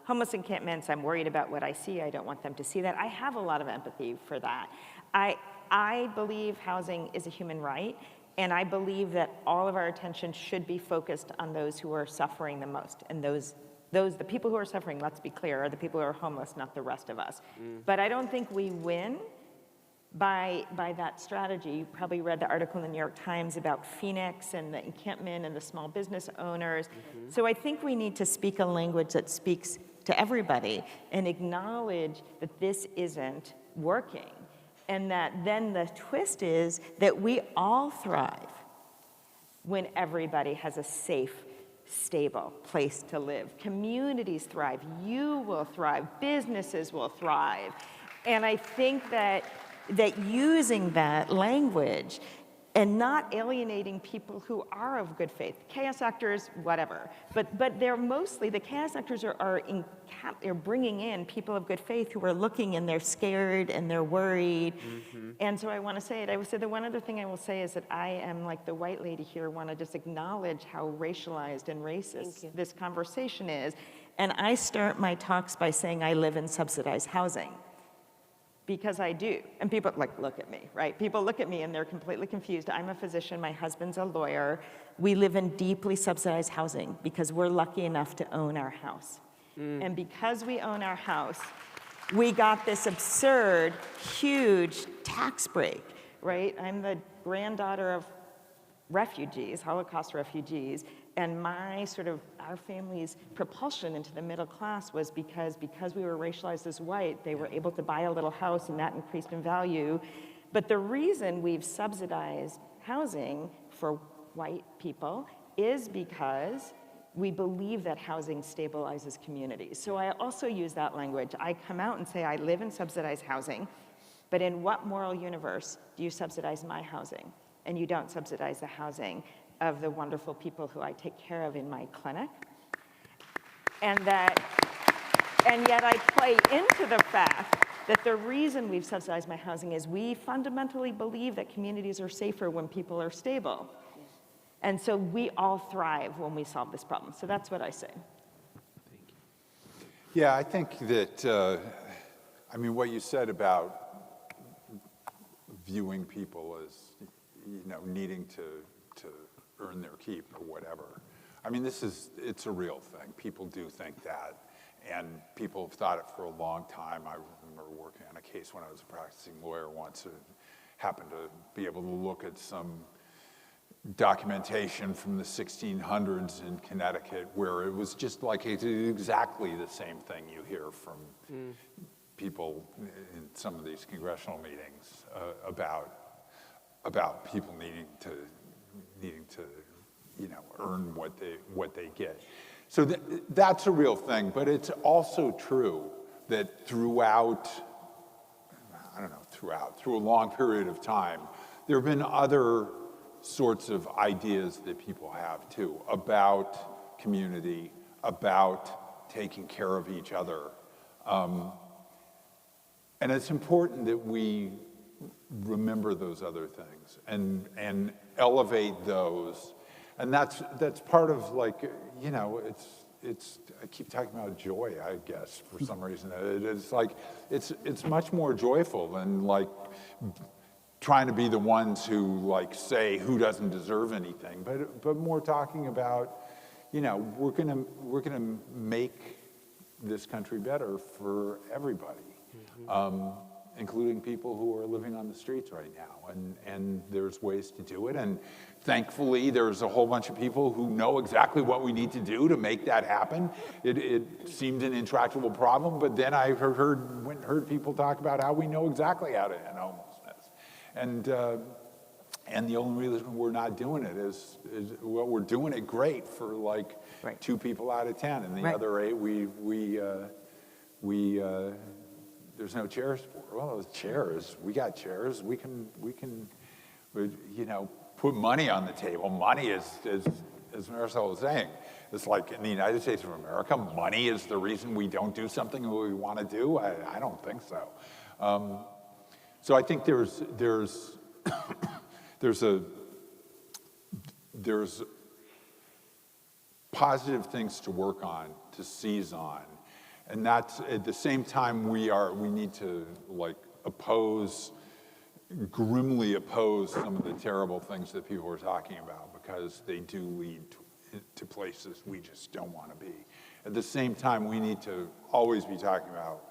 Speaker 6: homeless encampments. I'm worried about what I see. I don't want them to see that. I have a lot of empathy for that. I believe housing is a human right. And I believe that all of our attention should be focused on those who are suffering the most. And the people who are suffering, let's be clear, are the people who are homeless, not the rest of us. But I don't think we win by that strategy. You probably read the article in the New York Times about Phoenix and the encampment and the small business owners. So I think we need to speak a language that speaks to everybody and acknowledge that this isn't working. And that then the twist is that we all thrive when everybody has a safe, stable place to live. Communities thrive, you will thrive, businesses will thrive. And I think that using that language and not alienating people who are of good faith, chaos actors, whatever, but they're mostly, the chaos actors are bringing in people of good faith who are looking and they're scared and they're worried. And so I want to say it. I would say the one other thing I will say is that I am like the white lady here, want to just acknowledge how racialized and racist this conversation is. And I start my talks by saying I live in subsidized housing. Because I do. And people look at me, right? People look at me and they're completely confused. I'm a physician, my husband's a lawyer. We live in deeply subsidized housing because we're lucky enough to own our house. And because we own our house, we got this absurd, huge tax break, right? I'm the granddaughter of refugees, Holocaust refugees, and our family's propulsion into the middle class was because we were racialized as white, they were able to buy a little house and that increased in value. But the reason we've subsidized housing for white people is because we believe that housing stabilizes communities. So I also use that language. I come out and say, I live in subsidized housing, but in what moral universe do you subsidize my housing? And you don't subsidize the housing of the wonderful people who I take care of in my clinic. And yet I play into the fact that the reason we've subsidized my housing is we fundamentally believe that communities are safer when people are stable. And so we all thrive when we solve this problem. So that's what I say.
Speaker 8: Yeah, I think that, what you said about viewing people as, needing to earn their keep or whatever. It's a real thing. People do think that, and people have thought it for a long time. I remember working on a case when I was a practicing lawyer once, and happened to be able to look at some documentation from the 1600s in Connecticut where it was just like exactly the same thing you hear from people in some of these congressional meetings about people needing to earn what they get. So that's a real thing, but it's also true that through a long period of time, there have been other sorts of ideas that people have too about community, about taking care of each other. And it's important that we remember those other things and elevate those. And that's part of it's I keep talking about joy, I guess, for some reason. It's much more joyful than trying to be the ones who say who doesn't deserve anything, but more talking about, we're gonna make this country better for everybody, including people who are living on the streets right now. And there's ways to do it. And thankfully, there's a whole bunch of people who know exactly what we need to do to make that happen. It seemed an intractable problem, but then I heard people talk about how we know exactly how to end homelessness. And the only reason we're not doing it is we're doing it great for
Speaker 6: Right.
Speaker 8: 2 people out of 10, and the
Speaker 6: Right.
Speaker 8: other 8 there's no chairs for. Well, those chairs, we got chairs. We can put money on the table. Money is, as Marisol was saying, it's like in the United States of America, money is the reason we don't do something that we want to do. I don't think so. So I think there's positive things to work on, to seize on, and that's at the same time we need to grimly oppose some of the terrible things that people are talking about, because they do lead to places we just don't want to be. At the same time, we need to always be talking about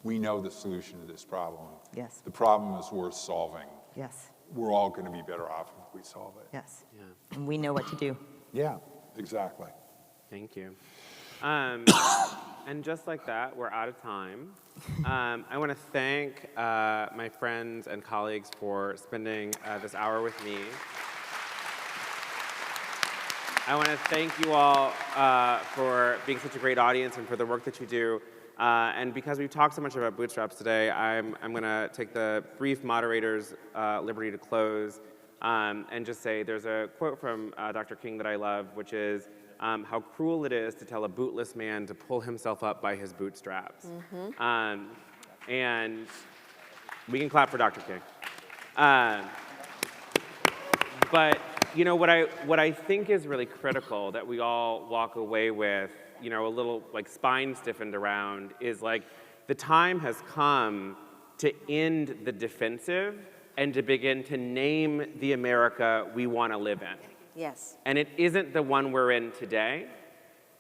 Speaker 8: we know the solution to this problem.
Speaker 6: Yes.
Speaker 8: The problem is worth solving.
Speaker 6: Yes,
Speaker 8: We're all going to be better off if we solve it.
Speaker 6: yes. And we know what to do.
Speaker 8: Yeah, exactly.
Speaker 5: Thank you. And just like that, we're out of time. I want to thank my friends and colleagues for spending this hour with me. I want to thank you all for being such a great audience and for the work that you do. And because we've talked so much about bootstraps today, I'm going to take the brief moderator's liberty to close and just say there's a quote from Dr. King that I love, which is, how cruel it is to tell a bootless man to pull himself up by his bootstraps. And we can clap for Dr. King. But you know, what I think is really critical that we all walk away with, you know, a little like spine stiffened around is like the time has come to end the defensive and to begin to name the America we want to live in.
Speaker 7: Yes.
Speaker 5: And it isn't the one we're in today.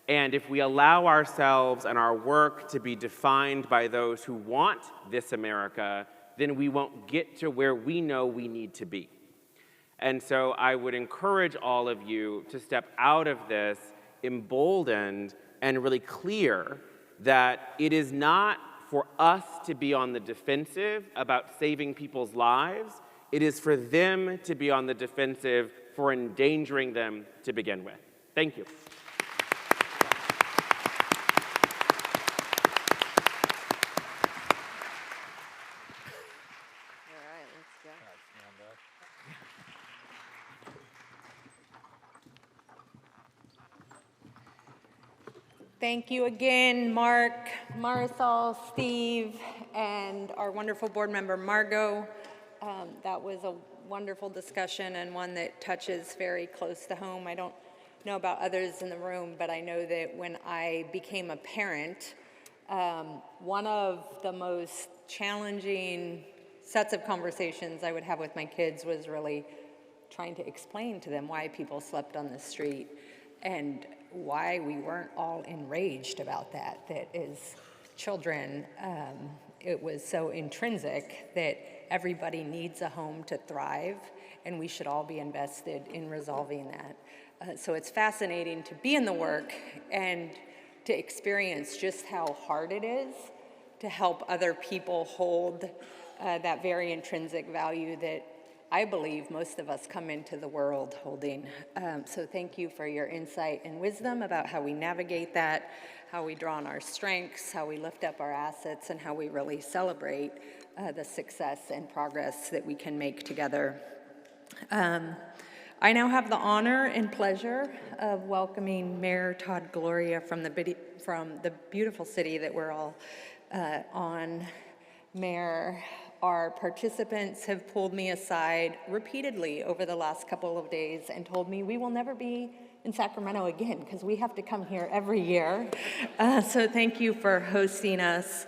Speaker 5: And if we allow ourselves and our work to be defined by those who want this America, then we won't get to where we know we need to be. And so I would encourage all of you to step out of this emboldened and really clear that it is not for us to be on the defensive about saving people's lives. It is for them to be on the defensive for endangering them to begin with. Thank you.
Speaker 7: All right, let's go.
Speaker 1: Thank you again, Mark, Marisol, Steve, and our wonderful board member, Margot. That was a wonderful discussion and one that touches very close to home. I don't know about others in the room, but I know that when I became a parent, one of the most challenging sets of conversations I would have with my kids was really trying to explain to them why people slept on the street and why we weren't all enraged about that as children, it was so intrinsic that everybody needs a home to thrive, and we should all be invested in resolving that. So it's fascinating to be in the work and to experience just how hard it is to help other people hold that very intrinsic value that I believe most of us come into the world holding. So thank you for your insight and wisdom about how we navigate that, how we draw on our strengths, how we lift up our assets, and how we really celebrate the success and progress that we can make together. I now have the honor and pleasure of welcoming Mayor Todd Gloria from the beautiful city that we're all on. Mayor, our participants have pulled me aside repeatedly over the last couple of days and told me we will never be in Sacramento again because we have to come here every year. So thank you for hosting us.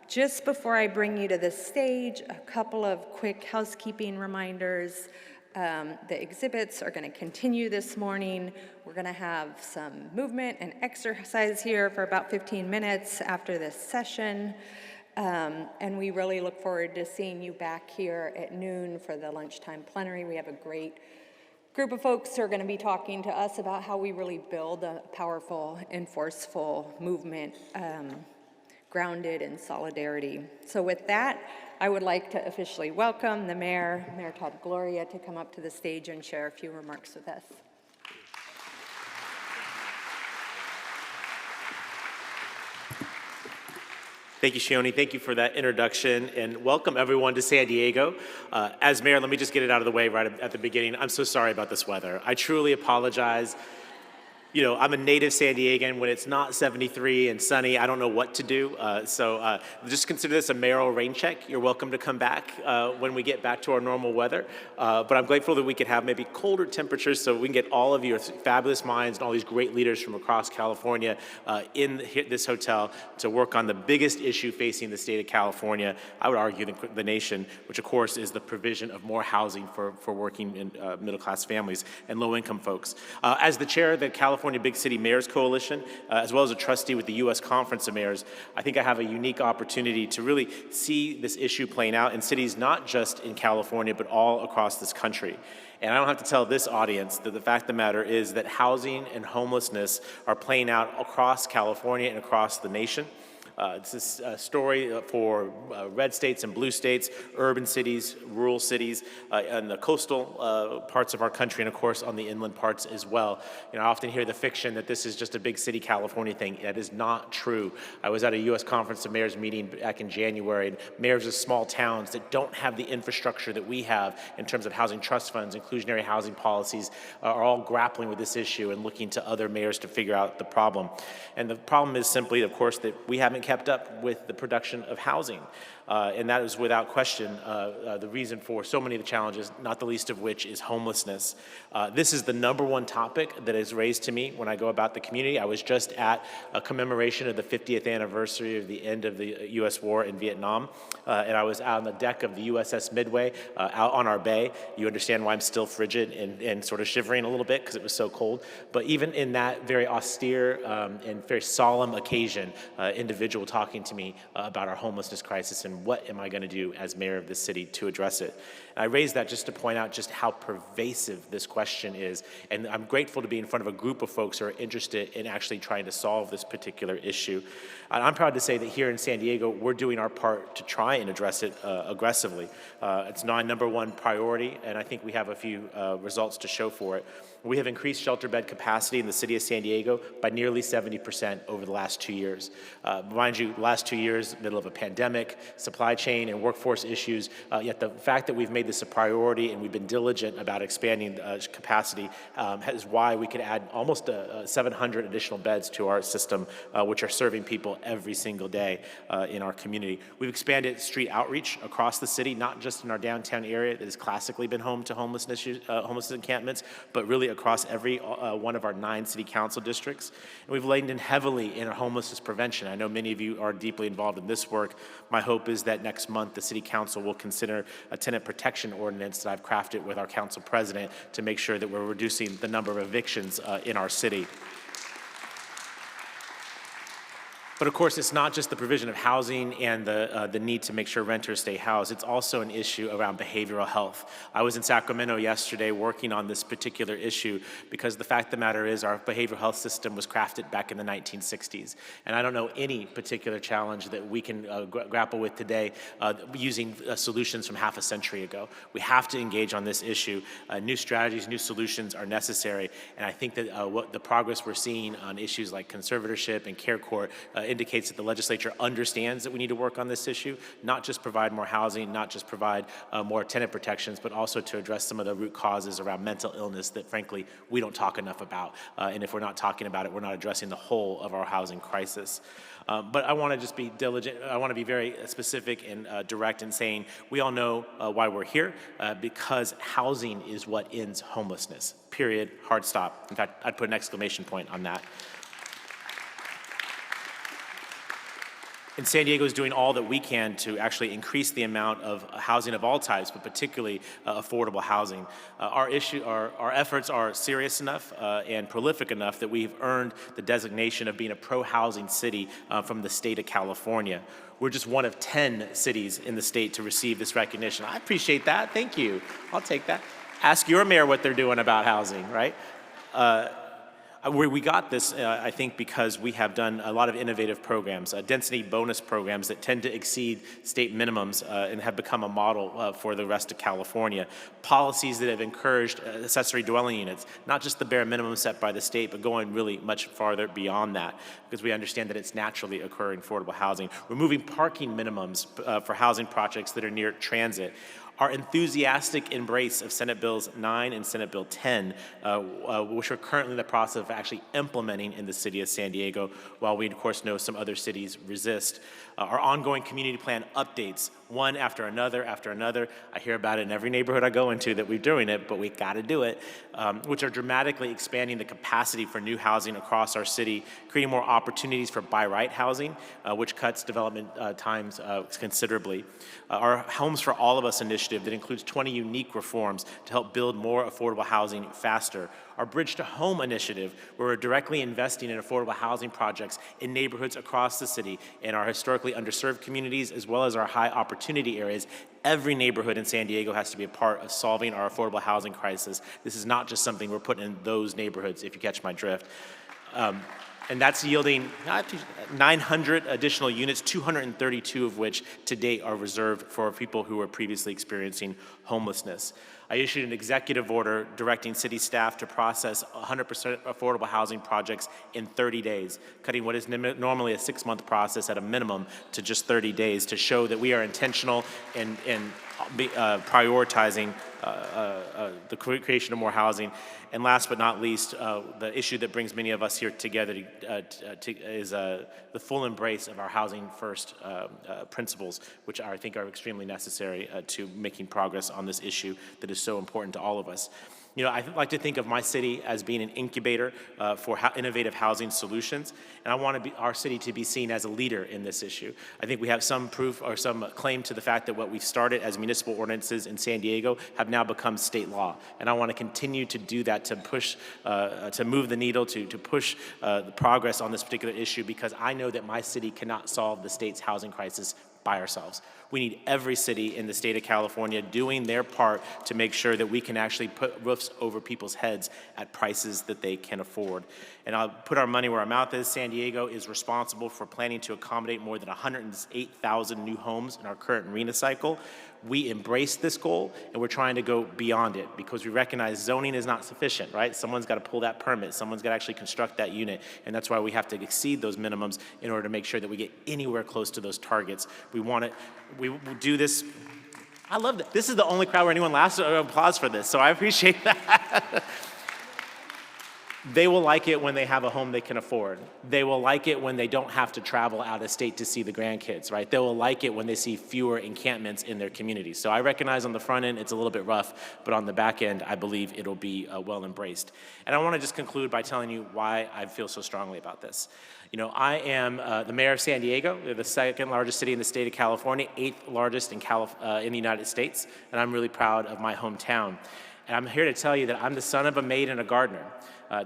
Speaker 1: Just before I bring you to the stage, a couple of quick housekeeping reminders. The exhibits are going to continue this morning. We're going to have some movement and exercise here for about 15 minutes after this session. And we really look forward to seeing you back here at noon for the lunchtime plenary. We have a great group of folks who are going to be talking to us about how we really build a powerful and forceful movement grounded in solidarity. So with that, I would like to officially welcome the Mayor, Mayor Todd Gloria, to come up to the stage and share a few remarks with us.
Speaker 9: Thank you, Shioni. Thank you for that introduction, and welcome everyone to San Diego. As mayor, let me just get it out of the way right at the beginning. I'm so sorry about this weather. I truly apologize. You know, I'm a native San Diegan. When it's not 73 and sunny, I don't know what to do. So just consider this a mayoral rain check. You're welcome to come back when we get back to our normal weather. But I'm grateful that we could have maybe colder temperatures so we can get all of your fabulous minds and all these great leaders from across California in this hotel to work on the biggest issue facing the state of California, I would argue the nation, which of course is the provision of more housing for working and middle-class families and low-income folks. As the chair of the California California Big City Mayors Coalition, as well as a trustee with the U.S. Conference of Mayors, I think I have a unique opportunity to really see this issue playing out in cities not just in California, but all across this country. And I don't have to tell this audience that the fact of the matter is that housing and homelessness are playing out across California and across the nation. It's a story for red states and blue states, urban cities, rural cities, and the coastal parts of our country, and of course on the inland parts as well. You know, I often hear the fiction that this is just a big city California thing. That is not true. I was at a U.S. Conference of Mayors meeting back in January, and mayors of small towns that don't have the infrastructure that we have in terms of housing trust funds, inclusionary housing policies, are all grappling with this issue and looking to other mayors to figure out the problem. And the problem is simply, of course, that we haven't kept up with the production of housing. And that is without question the reason for so many of the challenges, not the least of which is homelessness. This is the #1 topic that is raised to me when I go about the community. I was just at a commemoration of the 50th anniversary of the end of the U.S. war in Vietnam, and I was out on the deck of the USS Midway, out on our bay. You understand why I'm still frigid and sort of shivering a little bit because it was so cold. But even in that very austere and very solemn occasion, individual talking to me about our homelessness crisis and what am I going to do as mayor of this city to address it. And I raise that just to point out just how pervasive this question is, and I'm grateful to be in front of a group of folks who are interested in actually trying to solve this particular issue. And I'm proud to say that here in San Diego, we're doing our part to try and address it aggressively. It's my #1 priority, and I think we have a few results to show for it. We have increased shelter bed capacity in the city of San Diego by nearly 70% over the last 2 years. Mind you, the last 2 years, middle of a pandemic, supply chain and workforce issues, yet the fact that we've made this a priority and we've been diligent about expanding capacity is why we could add almost 700 additional beds to our system, which are serving people every single day in our community. We've expanded street outreach across the city, not just in our downtown area that has classically been home to homelessness encampments, but really across every one of our 9 city council districts. And we've laid in heavily in our homelessness prevention. I know many of you are deeply involved in this work. My hope is that next month the city council will consider a tenant protection ordinance that I've crafted with our council president to make sure that we're reducing the number of evictions in our city. But of course, it's not just the provision of housing and the need to make sure renters stay housed. It's also an issue around behavioral health. I was in Sacramento yesterday working on this particular issue because the fact of the matter is our behavioral health system was crafted back in the 1960s. And I don't know any particular challenge that we can grapple with today using solutions from half a century ago. We have to engage on this issue. New strategies, new solutions are necessary. And I think that what the progress we're seeing on issues like conservatorship and care court indicates that the legislature understands that we need to work on this issue, not just provide more housing, not just provide more tenant protections, but also to address some of the root causes around mental illness that, frankly, we don't talk enough about. And if we're not talking about it, we're not addressing the whole of our housing crisis. But I want to just be diligent. I want to be very specific and direct in saying we all know why we're here, because housing is what ends homelessness, period, hard stop. In fact, I'd put an exclamation point on that. And San Diego is doing all that we can to actually increase the amount of housing of all types, but particularly affordable housing. Our efforts are serious enough and prolific enough that we've earned the designation of being a pro-housing city from the state of California. We're just one of 10 cities in the state to receive this recognition. I appreciate that. Thank you. I'll take that. Ask your mayor what they're doing about housing, right? We got this, I think, because we have done a lot of innovative programs, density bonus programs that tend to exceed state minimums and have become a model for the rest of California. Policies that have encouraged accessory dwelling units, not just the bare minimum set by the state, but going really much farther beyond that, because we understand that it's naturally occurring affordable housing. Removing parking minimums for housing projects that are near transit. Our enthusiastic embrace of Senate Bills 9 and Senate Bill 10, which we're currently in the process of actually implementing in the city of San Diego, while we, of course, know some other cities resist. Our ongoing community plan updates one after another. I hear about it in every neighborhood I go into that we're doing it, but we got to do it, which are dramatically expanding the capacity for new housing across our city, creating more opportunities for by-right housing, which cuts development times considerably. Our Homes for All of Us initiative that includes 20 unique reforms to help build more affordable housing faster. Our Bridge to Home initiative, where we're directly investing in affordable housing projects in neighborhoods across the city, in our historically underserved communities, as well as our high opportunity areas. Every neighborhood in San Diego has to be a part of solving our affordable housing crisis. This is not just something we're putting in those neighborhoods, if you catch my drift. And that's yielding 900 additional units, 232 of which to date are reserved for people who were previously experiencing homelessness. I issued an executive order directing city staff to process 100% affordable housing projects in 30 days, cutting what is normally a 6-month process at a minimum to just 30 days to show that we are intentional in prioritizing the creation of more housing. And last but not least, the issue that brings many of us here together is the full embrace of our Housing First principles, which I think are extremely necessary to making progress on this issue that is so important to all of us. You know, I like to think of my city as being an incubator for innovative housing solutions, and I want our city to be seen as a leader in this issue. I think we have some proof or some claim to the fact that what we've started as municipal ordinances in San Diego have now become state law, and I want to continue to do that to push, to move the needle, to push the progress on this particular issue, because I know that my city cannot solve the state's housing crisis by ourselves. We need every city in the state of California doing their part to make sure that we can actually put roofs over people's heads at prices that they can afford. And I'll put our money where our mouth is. San Diego is responsible for planning to accommodate more than 108,000 new homes in our current RENA cycle. We embrace this goal, and we're trying to go beyond it because we recognize zoning is not sufficient, right? Someone's got to pull that permit. Someone's got to actually construct that unit, and that's why we have to exceed those minimums in order to make sure that we get anywhere close to those targets. We want it. We will do this. I love that. This is the only crowd where anyone laughs or applauds for this, so I appreciate that. They will like it when they have a home they can afford. They will like it when they don't have to travel out of state to see the grandkids, right? They will like it when they see fewer encampments in their communities. So I recognize on the front end it's a little bit rough, but on the back end I believe it'll be well embraced. And I want to just conclude by telling you why I feel so strongly about this. You know, I am the mayor of San Diego. We're the second largest city in the state of California, 8th largest in the United States, and I'm really proud of my hometown. And I'm here to tell you that I'm the son of a maid and a gardener.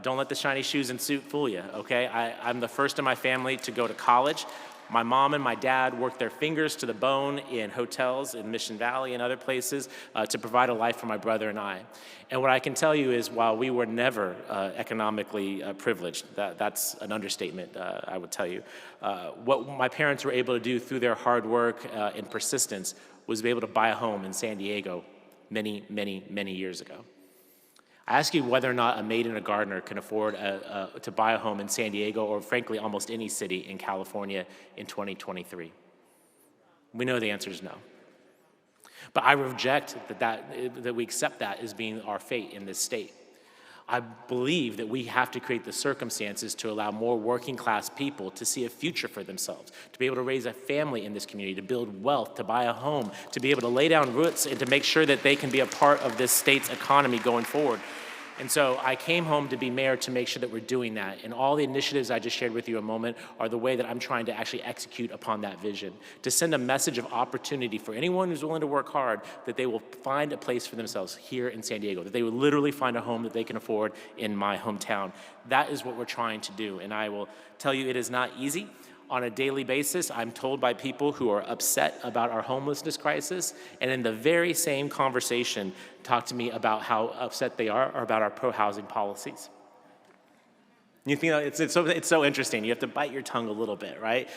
Speaker 9: Don't let the shiny shoes and suit fool you, okay? I'm the first in my family to go to college. My mom and my dad worked their fingers to the bone in hotels in Mission Valley and other places to provide a life for my brother and I. And what I can tell you is while we were never economically privileged, that's an understatement, I would tell you, what my parents were able to do through their hard work and persistence was be able to buy a home in San Diego many, many, many years ago. I ask you whether or not a maid and a gardener can afford to buy a home in San Diego or frankly almost any city in California in 2023. We know the answer is no. But I reject that we accept that as being our fate in this state. I believe that we have to create the circumstances to allow more working class people to see a future for themselves, to be able to raise a family in this community, to build wealth, to buy a home, to be able to lay down roots and to make sure that they can be a part of this state's economy going forward. And so I came home to be mayor to make sure that we're doing that. And all the initiatives I just shared with you a moment are the way that I'm trying to actually execute upon that vision, to send a message of opportunity for anyone who's willing to work hard, that they will find a place for themselves here in San Diego, that they will literally find a home that they can afford in my hometown. That is what we're trying to do. And I will tell you it is not easy. On a daily basis, I'm told by people who are upset about our homelessness crisis, and in the very same conversation, talk to me about how upset they are about our pro-housing policies. You think it's so interesting. You have to bite your tongue a little bit, right?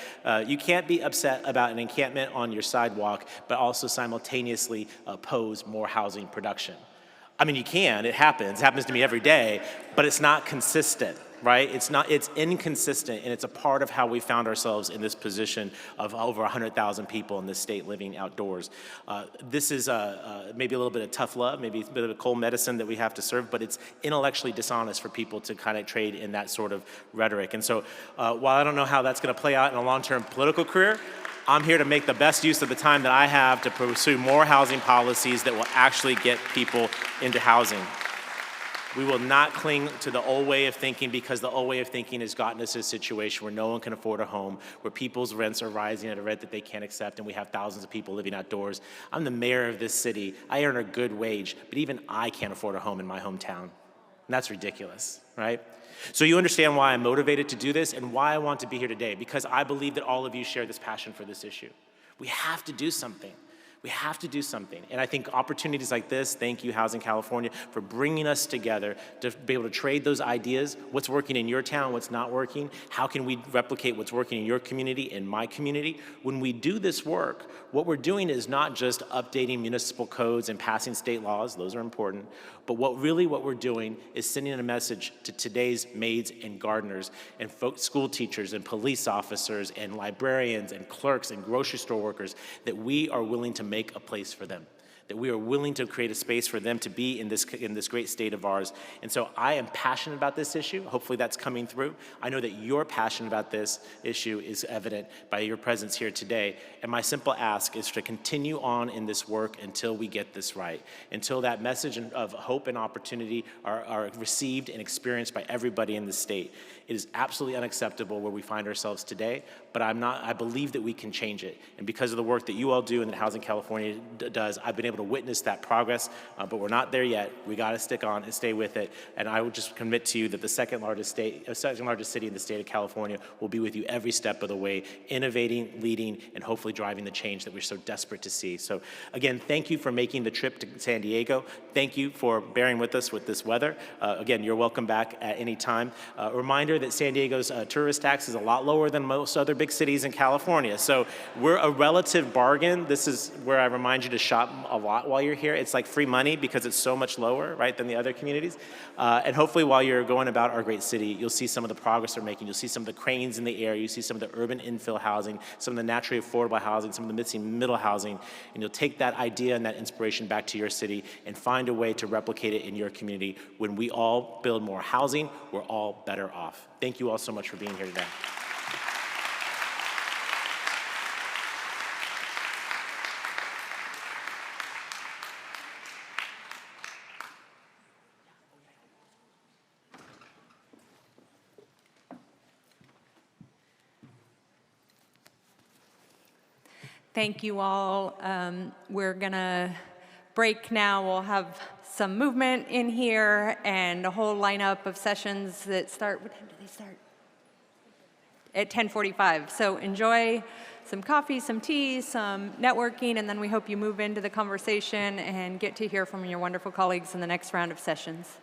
Speaker 9: You can't be upset about an encampment on your sidewalk, but also simultaneously oppose more housing production. I mean, you can. It happens to me every day, but it's not consistent. Right? It's inconsistent, and it's a part of how we found ourselves in this position of over 100,000 people in this state living outdoors. This is maybe a little bit of tough love, maybe a bit of a cold medicine that we have to serve, but it's intellectually dishonest for people to kind of trade in that sort of rhetoric. And so while I don't know how that's going to play out in a long-term political career, I'm here to make the best use of the time that I have to pursue more housing policies that will actually get people into housing. We will not cling to the old way of thinking, because the old way of thinking has gotten us to a situation where no one can afford a home, where people's rents are rising at a rate that they can't accept, and we have thousands of people living outdoors. I'm the mayor of this city. I earn a good wage, but even I can't afford a home in my hometown. And that's ridiculous, right? So you understand why I'm motivated to do this and why I want to be here today, because I believe that all of you share this passion for this issue. We have to do something. We have to do something. And I think opportunities like this, thank you Housing California for bringing us together to be able to trade those ideas, what's working in your town, what's not working, how can we replicate what's working in your community, in my community. When we do this work, what we're doing is not just updating municipal codes and passing state laws, those are important, but what we're doing is sending a message to today's maids and gardeners and school teachers and police officers and librarians and clerks and grocery store workers that we are willing to make a place for them, that we are willing to create a space for them to be in this great state of ours. And so I am passionate about this issue. Hopefully that's coming through. I know that your passion about this issue is evident by your presence here today. And my simple ask is to continue on in this work until we get this right, until that message of hope and opportunity are received and experienced by everybody in the state. It is absolutely unacceptable where we find ourselves today, but I believe that we can change it. And because of the work that you all do and that Housing California does, I've been able to witness that progress, but we're not there yet. We got to stick on and stay with it. And I would just commit to you that the second largest city in the state of California will be with you every step of the way, innovating, leading, and hopefully driving the change that we're so desperate to see. So again, thank you for making the trip to San Diego. Thank you for bearing with us with this weather. Again, you're welcome back at any time. A reminder that San Diego's tourist tax is a lot lower than most other big cities in California. So we're a relative bargain. This is where I remind you to shop a lot while you're here. It's like free money because it's so much lower, right, than the other communities. And hopefully while you're going about our great city, you'll see some of the progress we're making. You'll see some of the cranes in the air. You see some of the urban infill housing, some of the naturally affordable housing, some of the missing middle housing. And you'll take that idea and that inspiration back to your city and find a way to replicate it in your community. When we all build more housing, we're all better off. Thank you all so much for being here today.
Speaker 1: Thank you all. We're gonna break now. We'll have some movement in here and a whole lineup of sessions that start, what time do they start? At 10:45. So enjoy some coffee, some tea, some networking, and then we hope you move into the conversation and get to hear from your wonderful colleagues in the next round of sessions.